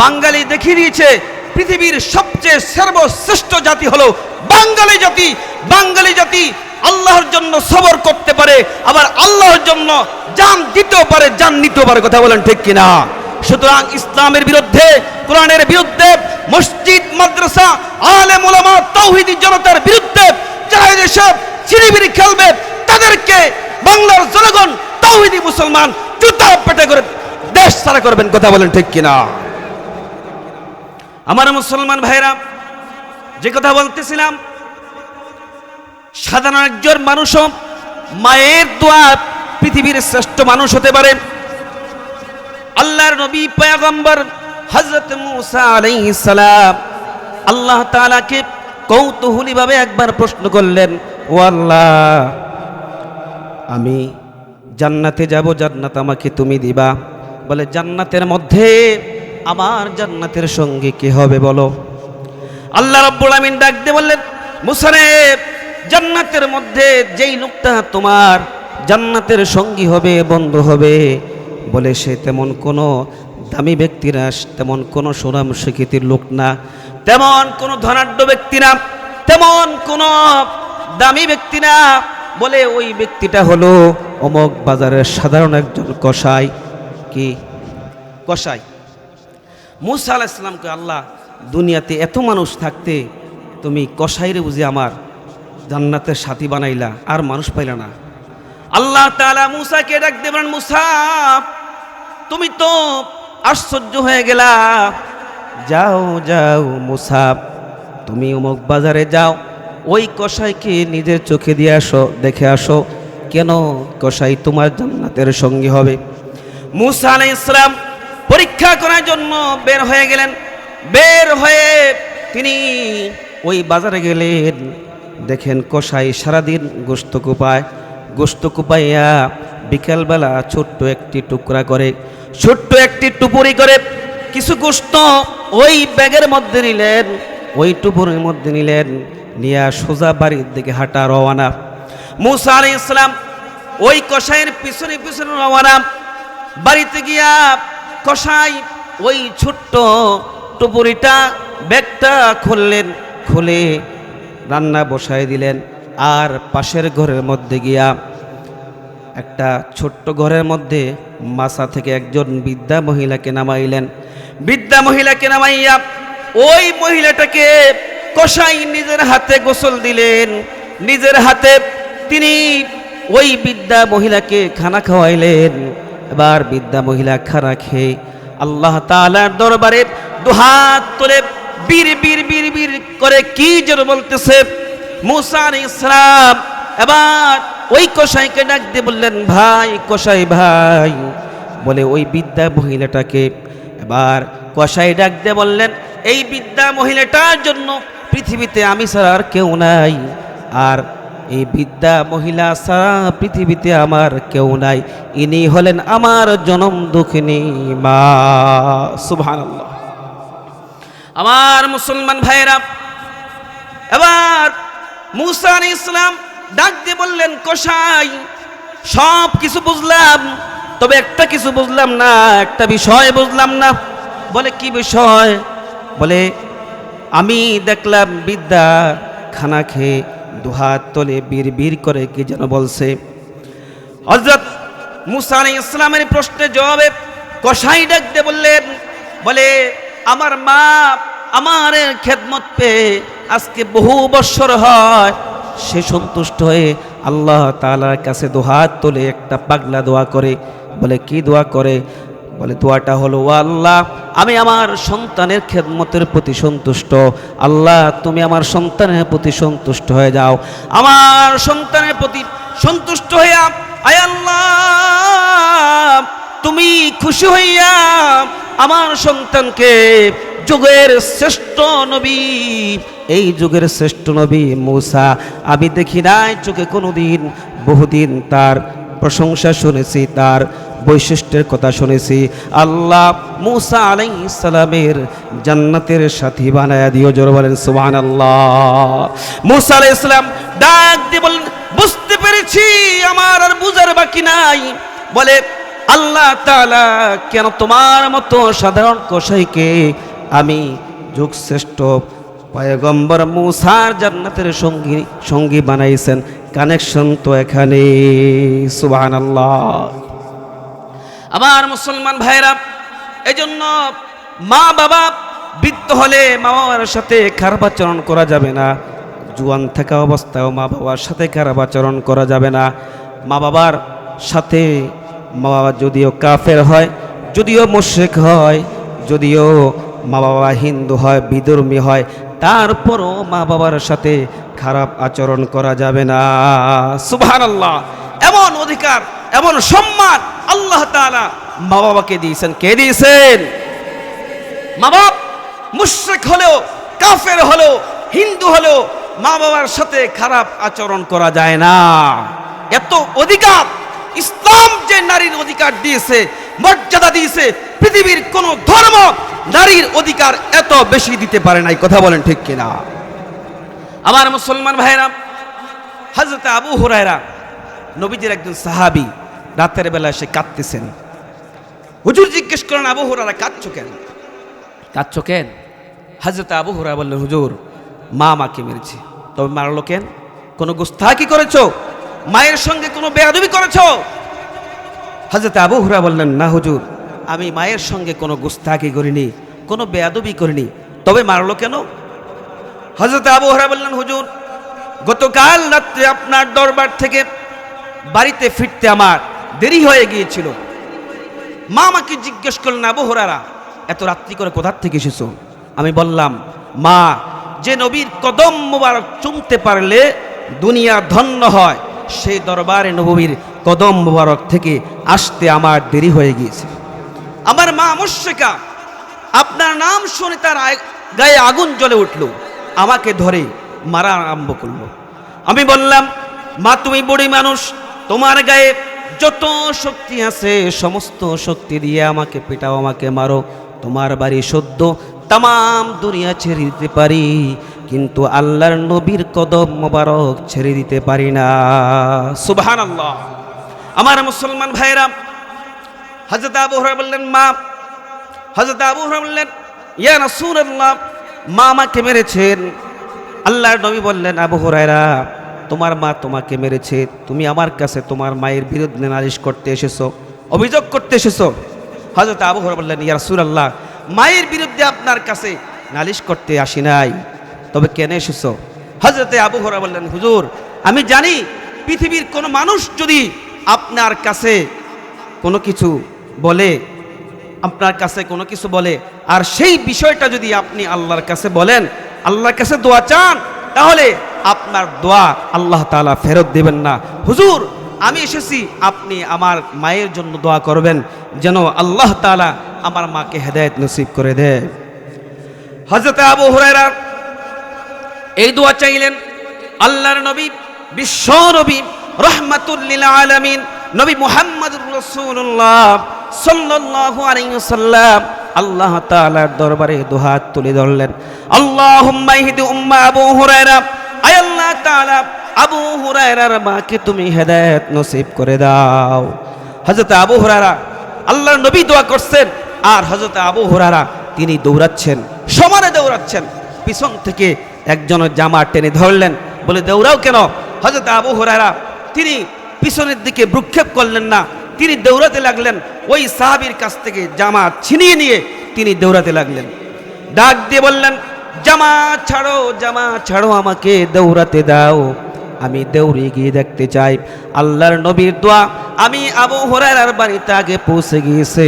বাঙালি দেখিয়ে দিয়েছে পৃথিবীর সবচেয়ে সর্বশ্রেষ্ঠ জাতি হলো বাঙালি জাতি। বাঙালি জাতি আল্লাহর জন্য সবর করতে পারে, আবার আল্লাহর জন্য জান দিতেও পারে, জান নিতেও পারে। কথা বলেন ঠিক কিনা? সুতরাং ইসলামের বিরুদ্ধে, কোরআনের বিরুদ্ধে, মসজিদ মাদ্রাসা আলেম ওলামা তাওহীদি জনতার বিরুদ্ধে যারা এসব চিরিবিরি খেলবে, তাদেরকে বাংলার জনগণ তাওহীদি মুসলমান জুতা পেটে করে দেশ ছাড়া করবেন। কথা বলেন ঠিক কিনা? আমার মুসলমান ভাইরা, যে কথা বলতেছিলাম, সাধারণ একজন মানুষও মায়ের দোয়া পৃথিবীর শ্রেষ্ঠ মানুষ হতে পারে। আল্লাহর নবী পয়গম্বর হযরত মূসা আলাইহিস সালাম আল্লাহ তাআলাকে কৌতূহলীভাবে একবার প্রশ্ন করলেন, ও আল্লাহ, আমি জান্নাতে যাব, জান্নাত আমাকে তুমি দিবা। বলে, জান্নাতের মধ্যে আমার জান্নাতের সঙ্গে কি হবে বলো? আল্লাহ রাব্বুল আমিন ডাক দিয়ে বললেন, মুসা রে, জান্নাতের মধ্যে যেই লোকটা তোমার জান্নাতের সঙ্গী হবে, বন্ধু হবে, বলে সে তেমন কোনো দামি ব্যক্তি না, তেমন কোনো সুনাম স্বীকৃতির লোক না, তেমন কোনো ধনাঢ্য ব্যক্তি না, তেমন কোনো দামি ব্যক্তি না। বলে ওই ব্যক্তিটা হলো অমুক বাজারের সাধারণ একজন কসাই। কি কসাই? মুসা আলাইহিস সালামকে আল্লাহ, দুনিয়াতে এত মানুষ থাকতে তুমি কসাইরে বুঝি আমার জান্নাতের সাথী বানাইলা, আর মানুষ পাইলা না। আল্লাহ তাআলা মুসাকে ডাক দেবেন, মুসা, তুমি তো আশ্চর্য হয়ে গেলা। যাও যাও মুসা, তুমি অমুক বাজারে যাও, ওই কসাইকে নিজের চোখে দিয়ে আসো, দেখে আসো কেন কসাই তোমার জান্নাতের সঙ্গী হবে। মুসা আলাইহিস সালাম পরীক্ষা করার জন্য বের হয়ে গেলেন। বের হয়ে তিনি ওই বাজারে গেলেন। দেখেন কসাই সারাদিন গোশত কুপায়, গোশত কুপাইয়া বিকালবেলা ছোট্ট একটি টুকরা করে, ছোট্ট একটি টুপুরি করে কিছু গোশত ওই ব্যাগের মধ্যে নিলেন, ওই টুপুরির মধ্যে নিলেন, নিয়ে সোজা বাড়ির দিকে হাঁটা রওয়ানা। মুসা আলাইহিস সালাম ওই কসাইয়ের পিছনে পিছনে রওয়ানা। বাড়িতে গিয়া কসাই ওই ছোট্ট টুপুরিটা, ব্যাগটা খুললেন, খুলে রান্না বসায় দিলেন। আর পাশের ঘরের মধ্যে গিয়া একটা ছোট্ট ঘরের মধ্যে মাসা থেকে একজন বৃদ্ধা মহিলাকে নামাইলেন। বৃদ্ধা মহিলাকে নামাইয়া ওই মহিলাটাকে কসাই নিজের হাতে গোসল দিলেন, নিজের হাতে তিনি ওই বৃদ্ধা মহিলাকে খানা খাওয়াইলেন। এবার বৃদ্ধা মহিলা খানা খেয়ে আল্লাহ তাআলার দরবারে দুহাত তুলে বীর বীর বীর বীর করে কি যেন বলতেছে। মুসা আলাইহিস সালাম এবার ওই কসাইকে ডাক দিয়ে বললেন, ভাই কসাই ভাই, বলে ওই বৃদ্ধা মহিলাটাকে। এবার কসাই ডাক দিয়ে বললেন, এই বৃদ্ধা মহিলাটার জন্য পৃথিবীতে আমি ছাড়া আর কেউ নাই, আর এই বৃদ্ধা মহিলা ছাড়া পৃথিবীতে আমার কেউ নাই, ইনি হলেন আমার জনম দুঃখিনী মা। সুবহানাল্লাহ। আমার মুসলমান ভাইরা, এবার মুসা আলাইহিস সালাম ডাক দিয়ে বললেন, কসাই, সব কিছু বুঝলাম, তবে একটা কিছু বুঝলাম না, একটা বিষয় বুঝলাম না। বলে, কি বিষয়? বলে, আমি দেখলাম বৃদ্ধা খানা খেয়ে দুহাত তলে বীর বীর করে কি যেন বলছে। হযরত মুসা আলাইহিস সালামের প্রশ্নের জবাবে কসাই ডাক দিয়ে বললেন, বলে, আমার মা আমার খেদমত পেয়ে আজকে বহু বৎসর হয়, সে সন্তুষ্ট হয়ে আল্লাহ তাআলার কাছে দুহাত তুলে একটা পাগলা দোয়া করে। বলে, কি দোয়া করে? বলে, দোয়াটা হলো, ও আল্লাহ, আমি আমার সন্তানের খেদমতের প্রতি সন্তুষ্ট, আল্লাহ তুমি আমার সন্তানের প্রতি সন্তুষ্ট হয়ে যাও, আমার সন্তানের প্রতি সন্তুষ্ট হইয়া আয় আল্লাহ তুমি খুশি হইয়া আমার সন্তানকে যুগের শ্রেষ্ঠ নবী, এই যুগের শ্রেষ্ঠ নবী মুসা আমি দেখি নাই চোখে কোনোদিন, বহুদিন তার প্রশংসা শুনেছি, তার বৈশিষ্ট্যের কথা শুনেছি, আল্লাহ মুসা আলাইহিস সালামের জান্নাতের সাথী বানায়া দিও। জোরে বলেন সুবহানাল্লাহ। মুসা আলাইহিস সালাম ডাক দিয়ে বলেন, বুঝতে পেরেছি, আমার আর বুঝার বাকি নাই। বলে, আল্লাহ তাআলা কেন তোমার মতো সাধারণ কসাইকে আমি যুগ শ্রেষ্ঠ পয়গম্বর মুসার জান্নাতের সঙ্গী বানাইছেন? কানেকশন তো এখানে। সুবহানাল্লাহ। আমার মুসলমান ভাইরা, এজন্য মা বাবা বৃদ্ধ হলে মা বাবার সাথে খারাপ আচরণ করা যাবে না। জুয়ান থাকা অবস্থায়ও মা বাবার সাথে খারাপ আচরণ করা যাবে না। মা বাবার সাথে, মা বাবা যদিও কাফের হয়, যদিও মুশরিক হয়, যদিও মা বাবা হিন্দু হয়, বিধর্মী হয়, তারপরও মা বাবার সাথে খারাপ আচরণ করা যাবে না। সুবহানাল্লাহ। এমন অধিকার, এমন সম্মান আল্লাহ তাআলা মা বাবাকে দিয়েছেন। কে দিয়েছেন? মা বাপ মুশরিক হলেও, কাফের হলেও, হিন্দু হলেও মা বাবার সাথে খারাপ আচরণ করা যায় না। এত অধিকার ইসলাম যে নারীর অধিকার দিয়েছে, মর্যাদা দিয়েছে, পৃথিবীর কোন ধর্ম নারীর অধিকার এত বেশি দিতে পারে নাই। কথা বলেন ঠিক কিনা? আমার মুসলমান ভাইরা, হযরত আবু হুরায়রা নবীজির একজন সাহাবী, রাতের বেলা এসে কাঁদতেছেন। হুজুর জিজ্ঞেস করেন, আবু হুরায়রা কাঁদছো কেন? কাঁদছো কেন? হযরত আবু হুরায়রা বললেন, হুজুর মা আমাকে মেরেছে। তবে মারলো কেন? কোনো গুস্তাখি করেছো? মায়ের সঙ্গে কোনো বেয়াদবি করেছো? হযরত আবু হুরায়রা বললেন, না হুজুর, আমি মায়ের সঙ্গে কোনো গুস্তাখি করিনি, কোনো বেয়াদবি করিনি। তবে মারলো কেন? হযরত আবু হুরায়রা বললেন, হুজুর গতকাল রাত্রে আপনার দরবার থেকে বাড়িতে ফিরতে আমার দেরি হয়ে গিয়েছিল। মা আমাকে জিজ্ঞেস করলেন, আবু হুরায়রা এত রাত্রি করে কোথা থেকে এসেছো? আমি বললাম, মা, যে নবীর কদম মোবারক চুমতে পারলে দুনিয়া ধন্য হয়, সেই দরবারে নবীর কদম মোবারক থেকে আসতে আমার দেরি হয়ে গিয়েছে। আমার মা মুশরিকা, আপনার নাম শুনে তার গায়ে আগুন জ্বলে উঠল, আমাকে ধরে মারা আরম্ভ করলো। আমি বললাম, মা তুমি বুড়ি মানুষ, তোমার গায়ে যত শক্তি আছে সমস্ত শক্তি দিয়ে আমাকে পেটাও, আমাকে মারো, তোমার বাড়ি সদ্য তাম দুনিয়া ছেড়ে দিতে পারি, কিন্তু আল্লাহর নবীর কদম মোবারক ছেড়ে দিতে পারি না। সুবহানাল্লাহ। আমার মুসলমান ভাইরা, হযরত আবু হুরায়রা বললেন, মা, হযরত আবু হুরায়রা বললেন, ইয়া রাসূলুল্লাহ, মা আমাকে মেরেছেন। আল্লাহর নবী বললেন, আবু হুরায়রা তোমার মা তোমাকে মেরেছে, তুমি আমার কাছে তোমার মায়ের বিরুদ্ধে নালিশ করতে এসেছো, অভিযোগ করতে এসেছো। হযরত আবু হুরায়রা বললেন, ইয়া রাসূলুল্লাহ, মায়ের বিরুদ্ধে আপনার কাছে নালিশ করতে আসি নাই, তবে কেন এসেছো? হযরত আবু হুরায়রা বললেন, হুজুর আমি জানি পৃথিবীর কোনো মানুষ যদি আপনার কাছে কোনো কিছু বলে, আপনার কাছে কোনো কিছু বলে, আর সেই বিষয়টা যদি আপনি আল্লাহর কাছে বলেন, আল্লাহর কাছে দোয়া চান, তাহলে আপনার দোয়া আল্লাহ তাআলা ফেরত দিবেন না। হুজুর আমি এসেছি, আপনি আমার মায়ের জন্য দোয়া করবেন যেন আল্লাহ তাআলা আমার মাকে হেদায়েত নসিব করে দেয়। হযরত আবু হুরায়রা এই দোয়া চাইলেন। আল্লাহর নবী, বিশ্ব নবী, রাহমাতুল লিল আলামিন, নবী মুহাম্মদুর রাসূলুল্লাহ সাল্লাল্লাহু আলাইহি ওয়াসাল্লাম আল্লাহ তাআলার দরবারে দুহাত তুলে ধরলেন। আল্লাহুম্মা ইহদি উম্মা আবু হুরায়রা, আয় আল্লাহ তাআলা আবু হুরায়রার মাকে তুমি হেদায়েত নসিব করে দাও। হযরত আবু হুরায়রা, আল্লাহর নবী দোয়া করছেন, আর হযরত আবু হুরায়রা তিনি দৌড়াচ্ছেন, সমানে দৌড়াচ্ছেন। পিছন থেকে একজন জামা টেনে ধরলেন, বলে দৌড়াও কেন? হযরত আবু হুরায়রা তিনি পিছনের দিকে ভ্রুক্ষেপ করলেন না, তিনি দৌড়াতে লাগলেন। ওই সাহাবীর কাছ থেকে জামা ছিনিয়ে নিয়ে তিনি দৌড়াতে লাগলেন। ডাক দিয়ে বললেন, জামা ছাড়ো, জামা ছাড়ো, আমাকে দৌড়াতে দাও, আমি দৌড়ে গিয়ে দেখতে চাই আল্লাহর নবীর দোয়া আমি আবু হুরায়রার বাড়িতে আগে পৌঁছে গিয়েছে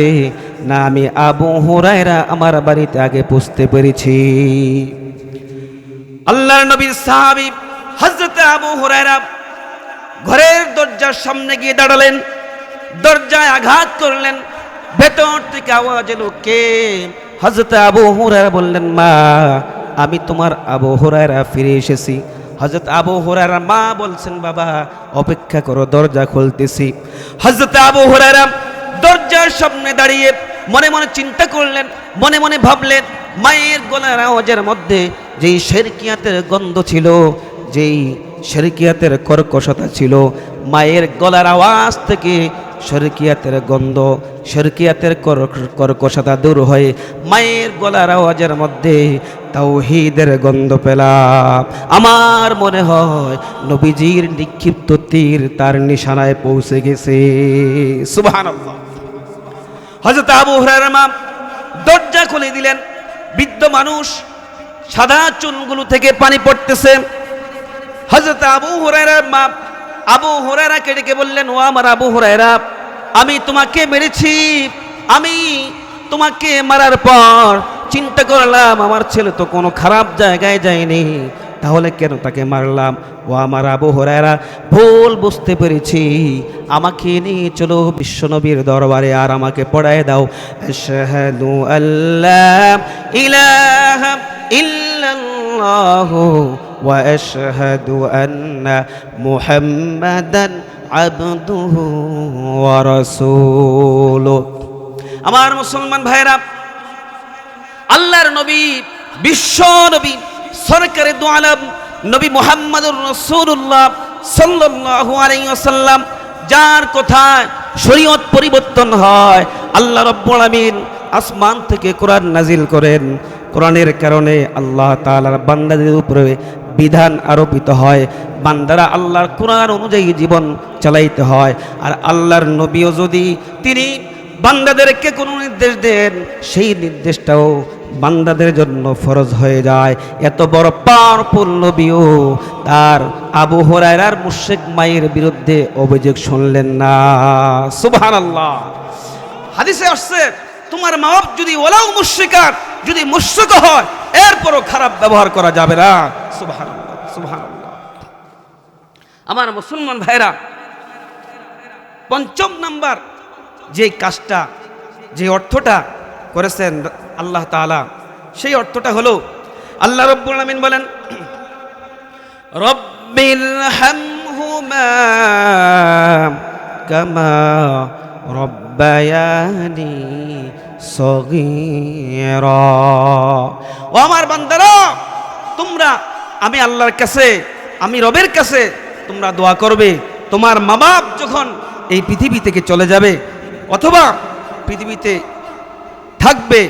না আমি আবু হুরায়রা আমার বাড়িতে আগে পৌঁছতে পেরেছি। আল্লাহর নবীর সাহাবী হযরত আবু হুরায়রা ঘরের দরজার সামনে গিয়ে দাঁড়ালেন, দরজায় আঘাত করলেন, ভেতর থেকে আওয়াজ এলো, কে? হযরত আবু হুরায়রা বললেন, মা, আমি তোমার আবু হুরায়রা ফিরে এসেছি। হযরত আবু হুরায়রা মা বলছেন, বাবা অপেক্ষা করো, দরজা খুলতেছি। হযরত আবু হুরায়রা দরজার সামনে দাঁড়িয়ে মনে মনে চিন্তা করলেন, মনে মনে ভাবলেন, মায়ের গলার আওয়াজের মধ্যে যেই শিরকিয়াতের গন্ধ ছিল, যেই শিরকিয়াতের কর্কশতা ছিল, মায়ের গলার আওয়াজ থেকে শিরকিয়াতের গন্ধ, শিরকিয়াতের কর্কশতা দূর হয়ে মায়ের গলার আওয়াজের মধ্যে তাওহীদের গন্ধ পেলাম। আমার মনে হয় নবীজির নিক্ষিপ্ত তীর তার নিশানায় পৌঁছে গেছে। সুবহানাল্লাহ। হযরত আবু হুরায়রা মা দরজা খুলে দিলেন। বৃদ্ধ মানুষ, সাদা চুলগুলো থেকে পানি পড়তেছে। হযরত আবু হুরায়রার মা আবু হুরায়রাকে ডেকে বললেন, ও আমার আবু হুরায়রা, আমি তোমাকে মেরেছি। আমি তোমাকে মারার পর চিন্তা করলাম আমার ছেলে তো কোনো খারাপ জায়গায় যায়নি, তাহলে কেন তাকে মারলাম? ও আমার আবু হুরায়রা, ভুল বুঝতে পেরেছি, আমাকে নিয়ে চলো বিশ্বনবীর দরবারে আর আমাকে পড়ায় দাও আশহাদু আল্লা ইলাহা ইল্লাল্লাহ ইল্লাল্লাহু ওয়া আশহাদু আন্না মুহাম্মাদান আবদুহু ওয়া রাসূলুহু। আমার মুসলমান ভাইরা, আল্লাহর নবী, বিশ্ব নবী, সরকারে দু আলম নবী মুহাম্মদুর রাসূলুল্লাহ সাল্লাল্লাহু আলাইহি ওয়াসাল্লাম, যার কথায় শরীয়ত পরিবর্তন হয়, আল্লাহ রাব্বুল আমিন আসমান থেকে কোরআন নাজিল করেন। কোরআনের কারণে আল্লাহ তাআলার বান্দাদের উপরে বিধান আরোপিত হয়, বান্দারা আল্লাহর কোরআন অনুযায়ী জীবন চালাইতে হয়। আর আল্লাহর নবীও যদি তিনি বান্দাদেরকে কোনো নির্দেশ দেন, সেই নির্দেশটাও বান্দাদের জন্য ফরজ হয়ে যায়। এত বড় পাওয়ারফুল নবীও তার আবু হুরায়রার মুশরিক মায়ের বিরুদ্ধে অভিযোগ শুনলেন না। সুবহানাল্লাহ। হাদিসে আসছে, তোমার মা বাপ যদি ওলাও মুশরিকার, যদি মুশরিক হয়, এরপরও খারাপ ব্যবহার করা যাবে না। সুবহানাল্লাহ, সুবহানাল্লাহ। আমার মুসলমান ভাইরা, পঞ্চম নাম্বার যে কাজটা, যে অর্থটা করেছেন আল্লাহ তাআলা, সেই অর্থটা হলো আল্লাহ রাব্বুল আমিন বলেন, রব্বিল হামহুমা কামা রব্বায়ানি সগীরা। ও আমার বান্দারা, তোমরা, আমি আল্লাহর কাছে, আমি রবের কাছে তোমরা দোয়া করবে, তোমার মা বাপ যখন এই পৃথিবী থেকে চলে যাবে অথবা পৃথিবীতে থাকবে,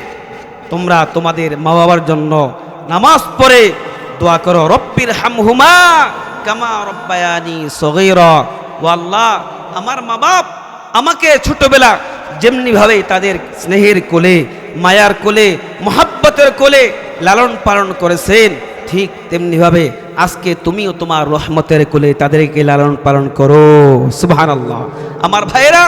তোমরা তোমাদের মা বাবার জন্য নামাজ পড়ে দোয়া করো, রব্বির হামহুমা কামা রব্বায়ানি সগীরা। ও আল্লাহ, আমার মা বাপ আমাকে ছোটবেলা যেমনিভাবে তাদের স্নেহের কোলে, মায়ার কোলে, মহাব্বতের কোলে লালন পালন করেছেন, ঠিক তেমনিভাবে আজকে তুমিও তোমার রহমতের কোলে তাদেরকে লালন পালন করো। সুবহানাল্লাহ। আমার ভাইয়েরা,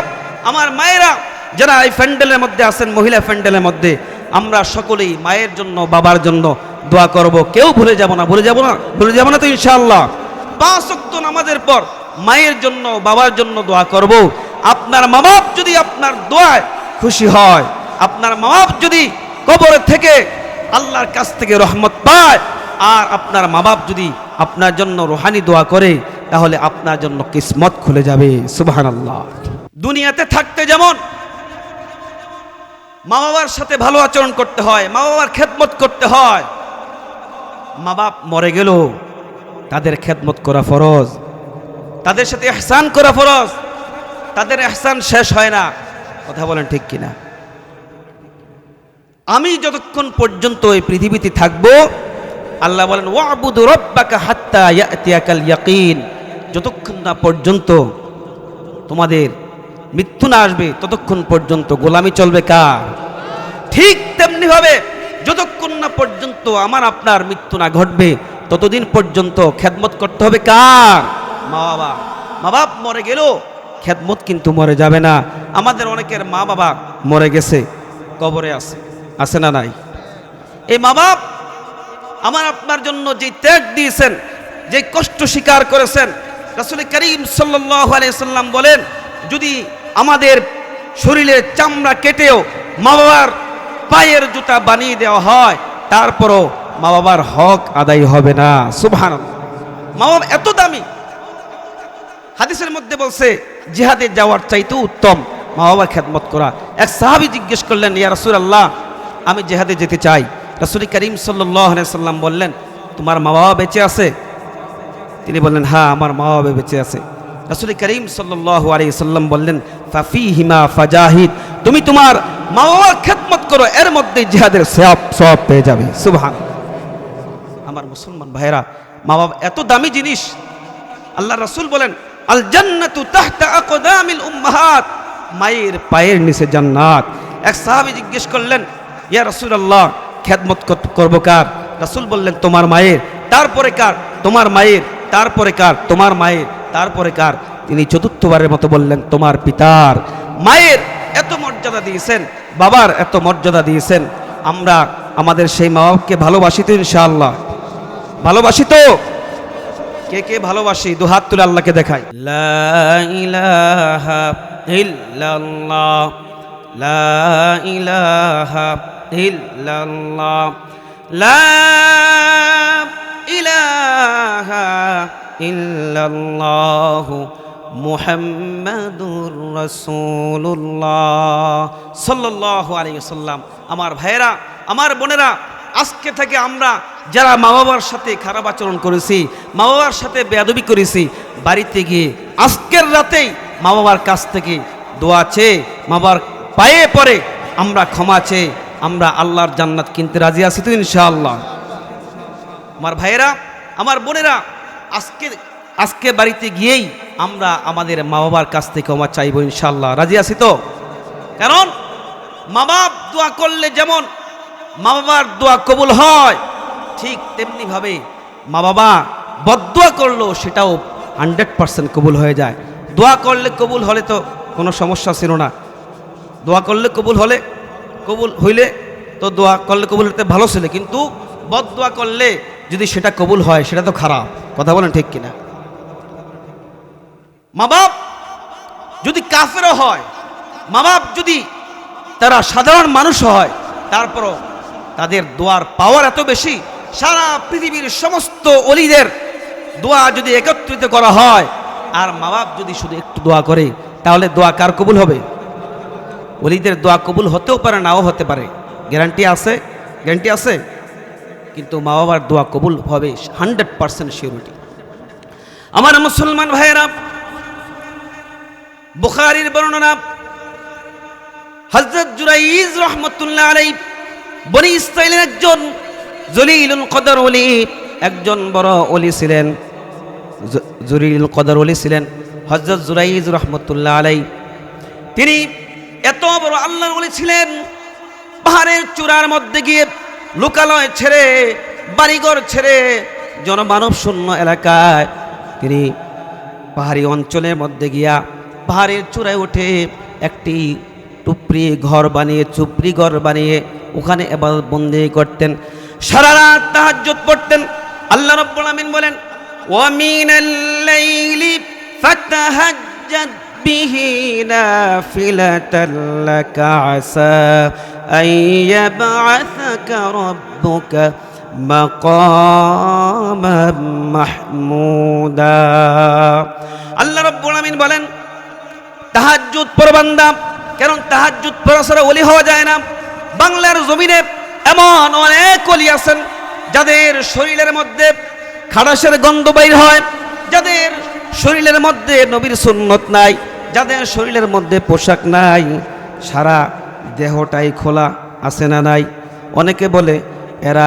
আমার মায়েরা যারা এই প্যান্ডেলের মধ্যে আছেন, মহিলা প্যান্ডেলের মধ্যে, আমরা সকলেই মায়ের জন্য, বাবার জন্য দোয়া করব। কেউ ভুলে যাব না, ভুলে যাব না, ভুলে যাব না তো ইনশাআল্লাহ। 5 ওয়াক্ত নামাজের পর মায়ের জন্য, বাবার জন্য দোয়া করব। আপনার মা বাপ যদি আপনার দোয়ায় খুশি হয়, আপনার মা বাপ যদি কবর থেকে আল্লাহর কাছ থেকে রহমত পায়, আর আপনার মা বাপ যদি আপনার জন্য রুহানি দোয়া করে, তাহলে আপনার জন্য কিসমত খুলে যাবে। সুবহানাল্লাহ। দুনিয়াতে থাকতে যেমন মা বাবার সাথে ভালো আচরণ করতে হয়, মা বাবার খেদমত করতে হয়, মা বাপ মরে গেল তাদের খেদমত করা ফরজ, তাদের সাথে ইহসান করা ফরজ। তাদের ইহসান শেষ হয় না। কথা বলেন ঠিক কিনা? আমি যতক্ষণ পর্যন্ত এই পৃথিবীতে থাকব, আল্লাহ বলেন ওয়াবুদু রাব্বাকা হাত্তা ইয়াতিয়াকাল ইয়াকিন, যতক্ষণ না পর্যন্ত তোমাদের মৃত্যু না আসবে ততক্ষণ পর্যন্ত গোলামি চলবে কার? ঠিক তেমনি ভাবে যতক্ষণ না পর্যন্ত আমার আপনার মৃত্যু না ঘটবে ততদিন পর্যন্ত খেদমত করতে হবে কার? মা বাবা। মা বাপ মরে গেল, খেদমত কিন্তু মরে যাবে না। আমাদের অনেকের মা বাবা মরে গেছে, কবরে আছে, আছে না নাই? এই মা বাপ আমার আপনার জন্য যে ত্যাগ দিয়েছেন, যে কষ্ট স্বীকার করেছেন, রাসূল করিম সাল্লাল্লাহু আলাইহি সাল্লাম বলেন, যদি আমাদের শরীরের চামড়া কেটেও মা বাবার পায়ের জুতা বানিয়ে দেওয়া হয়, তারপরও মা বাবার হক আদায় হবে না। সুবহানাল্লাহ। মা বাবা এত দামি। হাদিসের মধ্যে বলছে জিহাদে যাওয়ার চাইতে উত্তম মা বাবার খেদমত করা। এক সাহাবী জিজ্ঞেস করলেন, ইয়া রাসূলুল্লাহ, আমি জিহাদে যেতে চাই। রাসূল করিম সাল্লাল্লাহু আলাইহি সাল্লাম বললেন, তোমার মা বাবা বেঁচে আছে? তিনি বললেন, হ্যাঁ, আমার মা বাবা বেঁচে আছে। রাসূল করিম সাল্লাল্লাহু আলাইহি সাল্লাম বললেন, ফাফিহিমা ফাজাহিদ, তুমি তোমার মা বাবার খেদমত করো, এর মধ্যে জিহাদের সওয়াব পেয়ে যাবে। সুবহানাল্লাহ। আমার মুসলমান ভাইরা, মা বাবা এত দামি জিনিস। আল্লাহ রাসূল বলেন, আল জান্নাতু তাহতা আকদামিল উম্মাহাত, মায়ের পায়ের নিচে জান্নাত। এক সাহাবী জিজ্ঞেস করলেন, ইয়া রাসূলুল্লাহ, খেদমত করব কার? রাসূল বললেন, তোমার মায়ের। তারপরে কার? তোমার মায়ের। তারপরে কার? তোমার মায়ের। তারপরে কার? তিনি চতুর্থবারের মতো বললেন, তোমার পিতার। মায়ের এত মর্যাদা দিয়েছেন, বাবার এত মর্যাদা দিয়েছেন। আমরা আমাদের সেই মা বাবাকে ভালোবাসি তো ইনশাআল্লাহ? ভালোবাসি তো? কে কে ভালোবাসি? দু হাত তুলে আল্লাহকে দেখাই। লা ইলাহা ইল্লাল্লাহ, লা ইলাহা ইল্লাল্লাহ, লা ইলাহা ইল্লাল্লাহু মুহাম্মাদুর রাসূলুল্লাহ সাল্লাল্লাহু আলাইহি ওয়াসাল্লাম। আমার ভাইয়েরা, আমার বোনেরা, আজকে থেকে আমরা যারা মা বাবার সাথে খারাপ আচরণ করেছি, মা বাবার সাথে বেয়াদবি করেছি, বাড়িতে গিয়ে আজকের রাতেই মা বাবার কাছ থেকে দোয়া চেয়ে, মা বাবার পায়ে পড়ে আমরা ক্ষমা চেয়ে আমরা আল্লাহর জান্নাত কিনতে রাজি আছি তো ইনশাআল্লাহ। আমার ভাইয়েরা, আমার বোনেরা, আজকে বাড়িতে গিয়েই আমরা আমাদের মা বাবার কাছ থেকে ক্ষমা চাইবো ইনশাআল্লাহ। রাজি আছি তো? কারণ মা বাপ দোয়া করলে যেমন মা বাবার দোয়া কবুল হয়, ঠিক তেমনিভাবে মা বাবা বদদোয়া করলেও সেটাও 100% কবুল হয়ে যায়। দোয়া করলে কবুল হলে তো কোনো সমস্যা ছিল না। দোয়া করলে কবুল হইলে তো দোয়া করলে কবুল হতে ভালো ছিল, কিন্তু বদদোয়া করলে যদি সেটা কবুল হয় সেটা তো খারাপ। কথা বলেন ঠিক কিনা? মা বাপ যদি কাফেরও হয়, মা বাপ যদি তারা সাধারণ মানুষ হয়, তারপরও তাদের দোয়ার পাওয়ার এত বেশি, সারা পৃথিবীর সমস্ত ওলিদের দোয়া যদি একত্রিত করা হয় আর মা বাপ যদি শুধু একটু দোয়া করে, তাহলে দোয়া কার কবুল হবে? ওলিদের দোয়া কবুল হতেও পারে, নাও হতে পারে, গ্যারান্টি আছে। কিন্তু মা বাবার দোয়া কবুল হবে 100% সিউরিটি। আমার মুসলমান ভাইয়েরা, বুখারীর বর্ণনা, হযরত জুরাইজ রাহমাতুল্লাহ আলাইহি বনি ইসরাইলের একজন জলিলুল কদর ওলি, একজন বড় ওলি ছিলেন, জলিলুল কদর ওলি ছিলেন হযরত জুরাইজ রাহমাতুল্লাহ আলাইহি। তিনি এত বড় আল্লাহর ওলি ছিলেন, পাহাড়ের চূড়ার মধ্যে গিয়ে লোকালয় ছেড়ে, বাড়িঘর ছেড়ে, জনমানব শূন্য এলাকায় তিনি পাহাড়ি অঞ্চলের মধ্যে গিয়া পাহাড়ের চূড়ায় উঠে একটি চুপড়ি ঘর বানিয়ে ওখানে ইবাদত বন্দেগি করতেন, সারা রাত তাহাজ্জুদ পড়তেন। আল্লাহ রাব্বুল আমিন বলেন, ওয়া মিনাল লাইলি ফাতাহাজ্জাদ বিহি নাফিলাতাল লাকা আসা আন ইয়াবআসাকা রাব্বুকা মাকামান মাহমুদা। আল্লাহ রাব্বুল আমিন বলেন, তাহাজ্জুদ পড়ো বান্দা, কারণ তাহাজ্জুদ পড়া ছাড়া ওলি হওয়া যায় না। বাংলার জমিনে এমন অনেক ওলি আছেন যাদের শরীরের মধ্যে খাড়াসের গন্ধ বাইর হয়, যাদের শরীরের মধ্যে নবীর সুন্নত নাই, যাদের শরীরের মধ্যে পোশাক নাই, সারা দেহটাই খোলা, আছে না নাই? অনেকে বলে এরা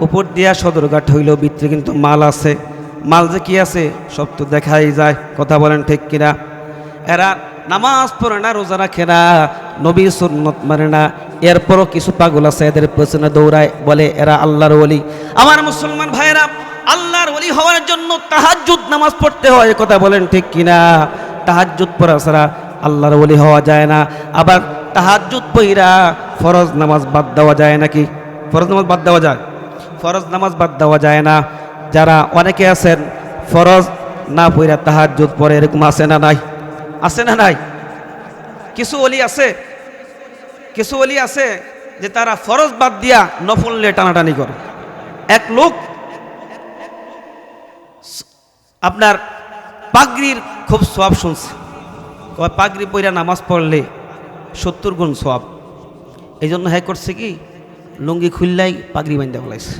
উপর দিয়া সদরঘাট হইল, ভিতরে কিন্তু মাল আছে। মাল যে কি আছে সব তো দেখাই যায়। কথা বলেন ঠিক কিনা? এরা নামাজ পড়ে না, রোজা রাখে না, নবীর সুন্নত মানে না, এরপরও কিছু পাগল আছে এদের পেছনে দৌড়ায়, বলে এরা আল্লাহর ওলি। আমার মুসলমান ভাইয়েরা, আল্লাহর ওলি হওয়ার জন্য তাহাজ্জুদ নামাজ পড়তে হয়। কথা বলেন ঠিক কিনা? তাহাজ্জুদ পড়া ছাড়া আল্লাহর ওলি হওয়া যায় না। আবার তাহাজ্জুদ পড়া ফরজ নামাজ বাদ দেওয়া যায় নাকি? ফরজ নামাজ বাদ দেওয়া যায়? ফরজ নামাজ বাদ দেওয়া যায় না। যারা অনেকে আছেন ফরজ না পড়া তাহাজ্জুদ পড়ে, এরকম আছে না নাই? আছে না নাই? কিছু ওলি আছে যে তারা ফরজ বাদ দিয়া নফল নিয়ে টানাটানি করে। এক লোক আপনার পাগড়ির খুব সওয়াব শুনছে, পাগড়ি পইরা নামাজ পড়লে 70 গুণ সওয়াব। এই জন্য হ্যাঁ করছে কি, লুঙ্গি খুললাই পাগড়ি বান্ধা বলাইছে।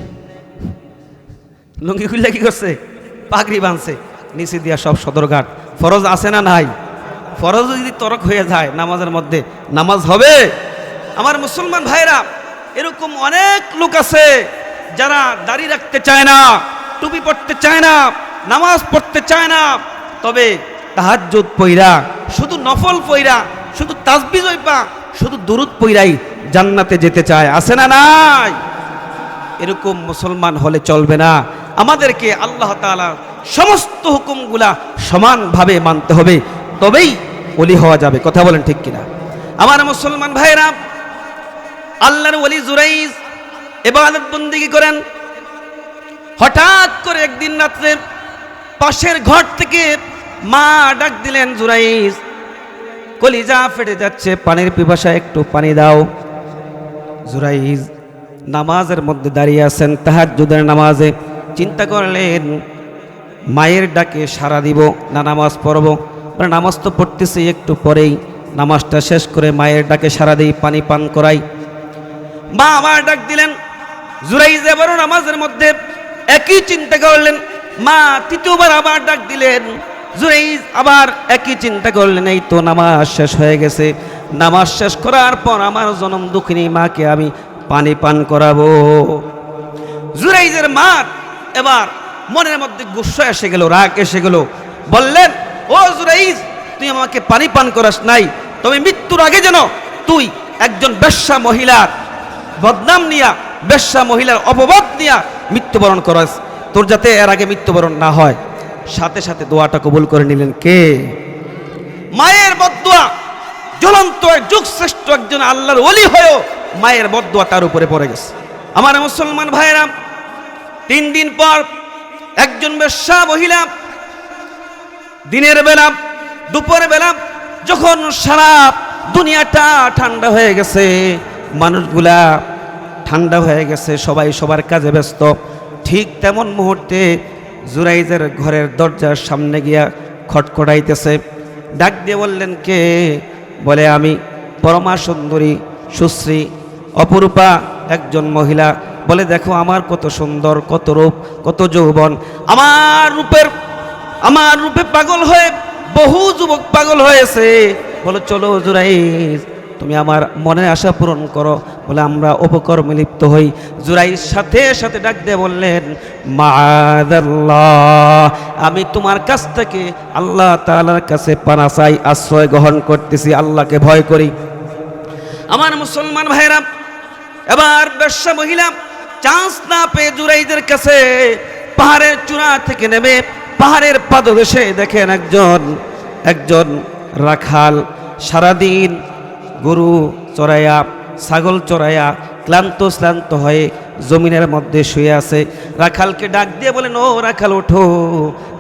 লুঙ্গি খুললে কি করছে? পাগড়ি বাঁধছে, নিচে দিয়া সব সদরঘাট। ফরজ আছে না নাই? ফরজ যদি তরক হয়ে যায় নামাজের মধ্যে, নামাজ হবে? আমার মুসলমান ভাইরা, এরকম অনেক লোক আছে যারা দাড়ি রাখতে চায় না, টুপি পড়তে চায় না, নামাজ পড়তে চায় না, তবে তাহাজ্জুদ পইরা, শুধু নফল পইরা, শুধু তাসবিহ পইরা, শুধু দুরূদ পইরাই জান্নাতে যেতে চায়। আছে না নাই? এরকম মুসলমান হলে চলবে না। আমাদেরকে আল্লাহ তাআলা সমস্ত হুকুমগুলা সমানভাবে মানতে হবে, তবেই ওলি হওয়া যাবে। কথা বলেন ঠিক কিনা? আমার মুসলমান ভাইরা, আল্লাহর ওলি জুরাইজ ইবাদত বন্দেগি করেন। হঠাৎ করে একদিন রাত্রে পাশের ঘর থেকে মা ডাক দিলেন, জুরাইজ কলিজা ফেটে যাচ্ছে, পানির পিপাসা, একটু পানি দাও। জুরাইজ নামাজের মধ্যে দাঁড়িয়ে আছেন তাহাজ্জুদের নামাজে, চিন্তা করলেন মায়ের ডাকে সাড়া দিব না নামাজ পড়ব। নামাজ তো পড়তেছি একটু পরেই, নামাজটা শেষ করে মায়ের ডাকে সাড়া দিই, পানি পান করাই। মা আমার ডাক দিলেন। জুরাইজ এবারও নামাজের মধ্যে একই চিন্তা করলেন। মা তৃতীয়বার আবার ডাক দিলেন। জুরাইজ আবার একই চিন্তা করলেন, এই তো নামাজ শেষ হয়ে গেছে, নামাজ শেষ করার পর আমার জনম দুঃখিনী মাকে আমি পানি পান করাবো। জুরাইজের মা এবার মনের মধ্যে গুসা এসে গেল, রাগ এসে গেল। বললেন, ও জুরাইজ, তুই আমাকে পানি পান করাস নাই, তবে মৃত্যুর আগে যেন তুই একজন বেশ্যা মহিলার বদনাম নিয়া, বেশ্যা মহিলার অপবাদ নিয়া মৃত্যুবরণ করাস, তোর যাতে এর আগে মৃত্যুবরণ না হয়। সাথে সাথে দোয়াটা কবুল করে নিলেন কে? মায়ের বদদোয়া। জ্বলন্ত যুগ শ্রেষ্ঠ একজন আল্লাহর ওলি হয়েও মায়ের বদদোয়া তার উপরে পড়ে গেছে। আমার মুসলমান ভাইরা, 3 দিন পর একজন বেশ্যা মহিলা দিনের বেলা, দুপুরের বেলা, যখন সারা দুনিয়াটা ঠান্ডা হয়ে গেছে, মানুষগুলা ঠান্ডা হয়ে গেছে, সবাই সবার কাজে ব্যস্ত, ঠিক তেমন মুহূর্তে জুরাইজের ঘরের দরজার সামনে গিয়া খটখটাইতেছে। ডাক দিয়ে বললেন, কে? বলে, আমি পরমা সুন্দরী, সুশ্রী, অপরূপা একজন মহিলা। বলে, দেখো আমার কত সুন্দর, কত রূপ, কত যৌবন। আমার রূপে পাগল হয়ে বহু যুবক পাগল হয়েছে। বলে, চলো জুরাইজ, তুমি আমার মনের আশা পূরণ করো। বলে, আমরা উপকর্মে লিপ্ত হই। জুরাইজ সাথে সাথে ডাক দিয়ে বললেন, মাআযাল্লাহ, আমি তোমার কাছ থেকে আল্লাহ তাআলার কাছে পানা চাই, আশ্রয় গ্রহণ করতেছি, আল্লাহকে ভয় করি। আমার মুসলমান ভাইরা, এবার বেশ্যা মহিলা চান্স না পেয়ে জুরাইজের কাছে পাহাড়ের চূড়া থেকে নেমে পাহাড়ের পাদদেশে দেখেন একজন রাখাল সারাদিন গরু চড়াইয়া, ছাগল চড়াইয়া ক্লান্ত হয়ে জমিনের মধ্যে শুয়ে আছে। রাখালকে ডাক দিয়ে বলেন, ও রাখাল, ওঠো,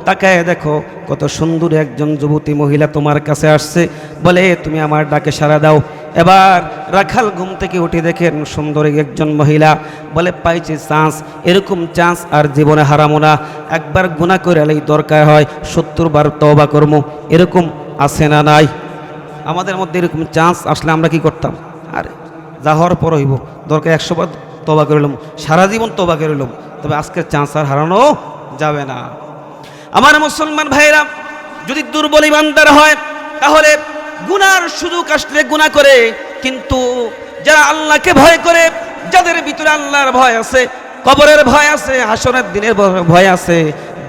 তাকায় দেখো কত সুন্দর একজন যুবতী মহিলা তোমার কাছে আসছে। বলে, তুমি আমার ডাকে সাড়া দাও। এবার রাখাল ঘুম থেকে উঠে দেখেন সুন্দরী একজন মহিলা। বলে, পাইছি চান্স, এরকম চান্স আর জীবনে হারামো না। একবার গুনাহ করে এলেই দরকার হয় 70 বার তওবা করব, এরকম আছে না নাই? আমাদের মধ্যে এরকম চান্স আসলে আমরা কি করতাম? আরে যা হওয়ার পর হইব, দরকার 100 বার তওবা করিলাম, সারা জীবন তওবা করিলাম, তবে আজকের চান্স আর হারানো যাবে না। আমার মুসলমান ভাইরা, যদি দুর্বল ইমানদার হয় তাহলে গুনার সুযোগ আসলে গুনাহ করে, কিন্তু যারা আল্লাহকে ভয় করে, যাদের ভিতরে আল্লাহর ভয় আছে, কবরের ভয় আছে, হাসরের দিনের ভয় আছে,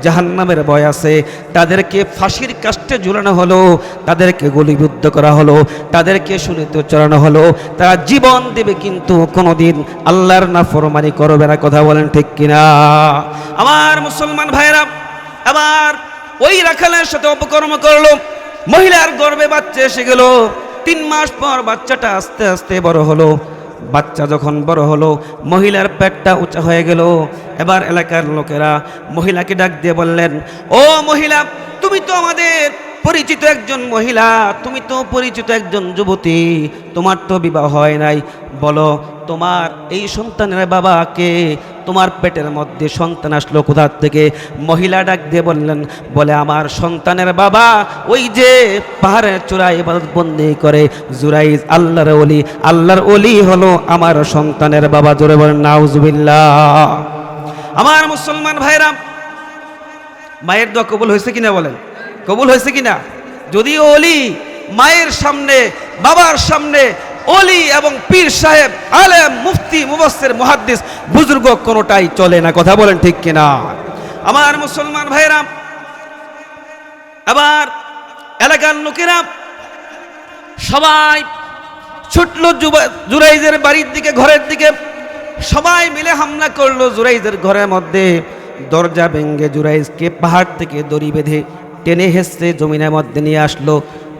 জাহান্নামের ভয় আছে, তাদেরকে ফাঁসির কাস্টে ঝুলানো হলো, তাদেরকে গুলিবিদ্ধ করা হলো, তাদেরকে শূলিতে চড়ানো হলো, তারা জীবন দেবে কিন্তু কোনোদিন আল্লাহর নাফরমানি করবে না। কথা বলেন ঠিক কিনা? আমার মুসলমান ভাইরা, আবার ওই রাখালের সাথে অপকর্ম করলো। মহিলার গর্ভে বাচ্চা এসে গেল। 3 মাস পর বাচ্চাটা আস্তে আস্তে বড় হলো। বাচ্চা যখন বড় হলো, মহিলার পেটটা উঁচা হয়ে গেল। এবার এলাকার লোকেরা মহিলাকে ডাক দিয়ে বললেন, ও মহিলা, তুমি তো আমাদের পরিচিত একজন মহিলা, তুমি তো পরিচিত একজন যুবতী, তোমার তো বিবাহ হয় নাই, বলো তোমার এই সন্তানের বাবাকে, তোমার পেটের মধ্যে সন্তান আসলো কোথা থেকে? মহিলা ডাক দিয়ে বললেন, বলে, আমার সন্তানের বাবা ওই যে পাহাড়ের চূড়ায় ইবাদত বন্দি করে জুরাইজ, আল্লাহর ওলি, আল্লাহর ওলি হলো আমার সন্তানের বাবা। জোরে বলেন নাউজুবিল্লাহ। আমার মুসলমান ভাইরা, মায়ের দোয়া কবুল হয়েছে কিনা বলেন? কবুল হয়েছে কিনা? যদিও ওলি মায়ের সামনে, বাবার সামনে ওলি এবং পীর সাহেব, আলেম, মুফতি, মুফাসসির, মুহাদ্দিস, বুজুর্গ কোনোটাই চলে না। কথা বলেন ঠিক কিনা? আমার মুসলমান ভাইরা, আবার এলাকার লোকেরা সবাই ছুটলো জুরাইজের বাড়ির দিকে, ঘরের দিকে। সবাই মিলে হামলা করলো জুরাইজের ঘরের মধ্যে। দরজা ভেঙে জুরাইজকে পাহাড় থেকে দড়ি বেঁধে টেনে হেসে জমিনের মধ্যে নিয়ে আসলো।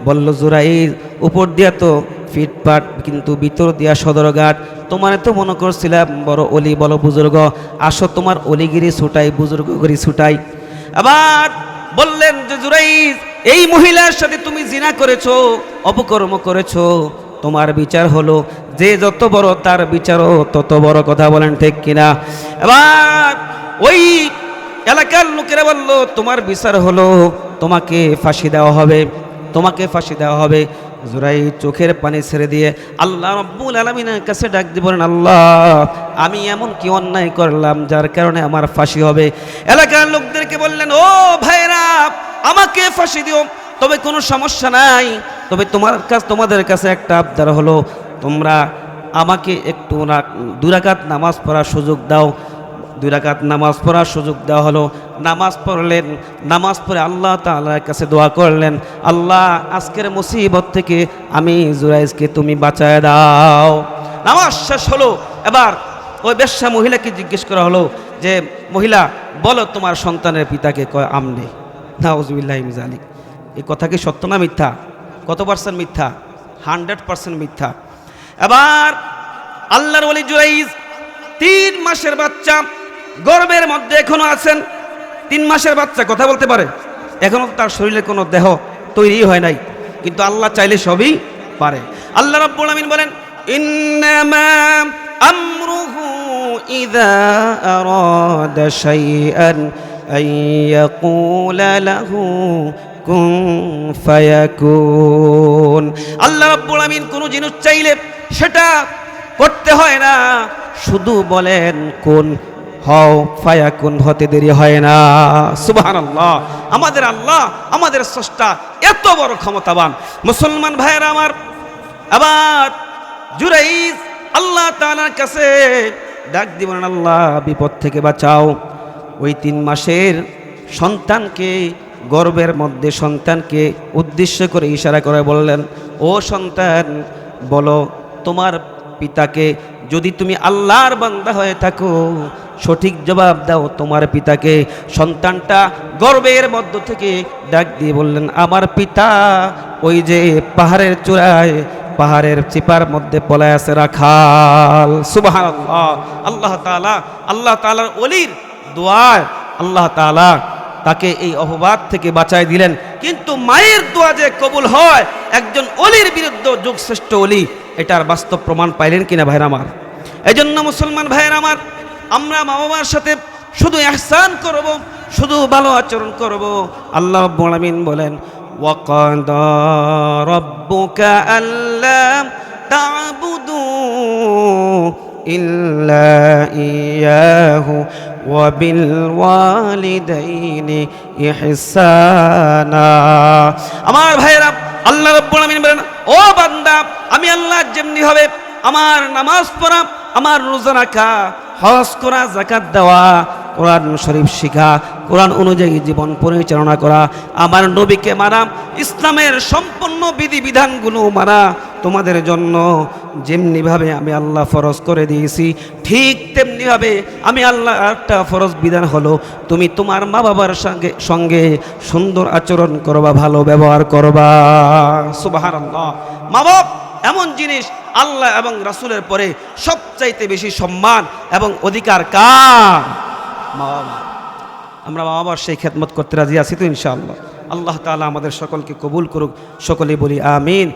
বলল, জুরাইজ, উপর দিয়া তো ফিটপাট, কিন্তু ভিতর দিয়া সদরঘাট। তোমার তো মনে করছিলাম বড় অলি, বড় বুজুর্গ, আসো তোমার অলিগিরি ছুটাই, বুজুর্গগিরি ছুটাই। আবার বললেন যে, জুরাইজ, এই মহিলার সাথে তুমি জিনা করেছো, অপকর্ম করেছো, তোমার বিচার হলো। যে যত বড় তার বিচারও তত বড়, কথা বলেন ঠিক কিনা? এবার ওই এলাকার লোকেরা বলল, তোমার বিচার হলো তোমাকে ফাঁসি দেওয়া হবে, তোমাকে ফাঁসি দেওয়া হবে। জুরাই চোখের পানি ছেড়ে দিয়ে আল্লাহ রাব্বুল আলামিনের কাছে ডাক দিয়ে বলেন, আল্লাহ আমি এমন কি অন্যায় করলাম যার কারণে আমার ফাঁসি হবে? এলাকার লোকদেরকে বললেন, ও ভাইরা আমাকে ফাঁসি দিও, তবে কোনো সমস্যা নাই, তবে তোমাদের কাছে একটা আবদার হলো, তোমরা আমাকে একটু 2 রাকাত নামাজ পড়ার সুযোগ দাও। 2 রাকাত নামাজ পড়ার সুযোগ দেওয়া হলো। নামাজ পড়লেন, নামাজ পড়ে আল্লাহ তাআলার কাছে দোয়া করলেন, আল্লাহ আজকের মুসিবত থেকে আমি জুরাইজকে তুমি বাঁচায় দাও। নামাজ শেষ হলো। এবার ওই বেশ্যা মহিলাকে জিজ্ঞেস করা হলো যে, মহিলা বলো তোমার সন্তানের পিতাকে? কয় আমনে। নাউজুবিল্লাহি মিন যালিক। এই কথা কি সত্য না মিথ্যা? কত পার্সেন্ট মিথ্যা? 100% মিথ্যা। এবার আল্লাহর ওলি জুরাইজ 3 মাসের বাচ্চা, গর্ভের মধ্যে এখনো আছেন। 3 মাসের বাচ্চা কথা বলতে পারে, এখনো তার শরীরে কোনো দেহ তৈরি হয় নাই, কিন্তু আল্লাহ চাইলে সবই পারে। আল্লাহ রাব্বুল আমিন বলেন, ইন্নামা আমরুহু ইযা আরাদা শাইআন আইয়াকুলা লাহু কুন ফায়াকুন। আল্লাহ রাব্বুল আমিন কোন জিনিস চাইলে সেটা করতে হয় না, শুধু বলেন কোন হও ফায়াকুন, হতে দেরি হয় না। সুবহানাল্লাহ। আমাদের আল্লাহ, আমাদের স্রষ্টা এত বড় ক্ষমতাবান। মুসলমান ভাইয়েরা আমার, আবার জুরাইজ আল্লাহ তাআলার কাছে ডাক দিবেন, আল্লাহ বিপদ থেকে বাঁচাও। ওই 3 মাসের সন্তানকে, গর্ভের মধ্যে সন্তানকে উদ্দেশ্য করে ইশারা করে বললেন, ও সন্তান বলো তোমার পিতাকে, যদি তুমি আল্লাহর বান্দা হয়ে থাকো সঠিক জবাব দাও তোমার পিতাকে। সন্তানটা গর্ভের মধ্য থেকে ডাক দিয়ে বললেন, আমার পিতা ওই যে পাহাড়ের চূড়ায়, পাহাড়ের চিপার মধ্যে পলায় আছে রাখাল। সুবহানাল্লাহ। আল্লাহ তাআলার ওলির দোয়ায় আল্লাহ তাআলা তাকে এই অপবাদ থেকে বাঁচায় দিলেন। কিন্তু মায়ের দোয়া যে কবুল হয় একজন ওলির বিরুদ্ধে, যুগশ্রেষ্ঠ ওলি, এটার বাস্তব প্রমাণ পাইলেন কিনা ভাইরা আমার? এজন্য মুসলমান ভাইরা আমার, আমরা মা বাবার সাথে শুধু ইহসান করব, শুধু ভালো আচরণ করব। আল্লাহ রাব্বুল আমিন বলেন, ওয়াকাদা রাব্বুকা আল্লা তা'বুদু ইল্লা ইয়াহু ওয়া বিল ওয়ালিদাইনি ইহসানা। আমার ভাইরা, আল্লাহ রাব্বুল আমিন বলেন, ও বান্দা আমি আল্লাহ যেমনি হবে আমার নামাজ পড়া, আমার রোজা রাখা, হজ করা, যাকাত দেওয়া, কোরআন শরীফ শিখা, কোরআন অনুযায়ী জীবন পরিচালনা করা, আমার নবীকে মানা, ইসলামের সম্পূর্ণ বিধিবিধানগুলো মানা, তোমাদের জন্য যেমনিভাবে আমি আল্লাহ ফরজ করে দিয়েছি ঠিক তেমনিভাবে আমি আল্লাহ একটা ফরজ বিধান হলো, তুমি তোমার মা বাবার সঙ্গে সুন্দর আচরণ করবা, ভালো ব্যবহার করবা। সুবহানাল্লাহ। মা বাপ এমন জিনিস, আল্লাহ এবং রাসূলের পরে সবচাইতে বেশি সম্মান এবং অধিকার কার? মা বাবা। আমরা মা বাবার সেই খেদমত করতে রাজি আছি তো ইনশাআল্লাহ। আল্লাহ তাআলা আমাদের সকলকে কবুল করুক, সকলে বলি আমিন।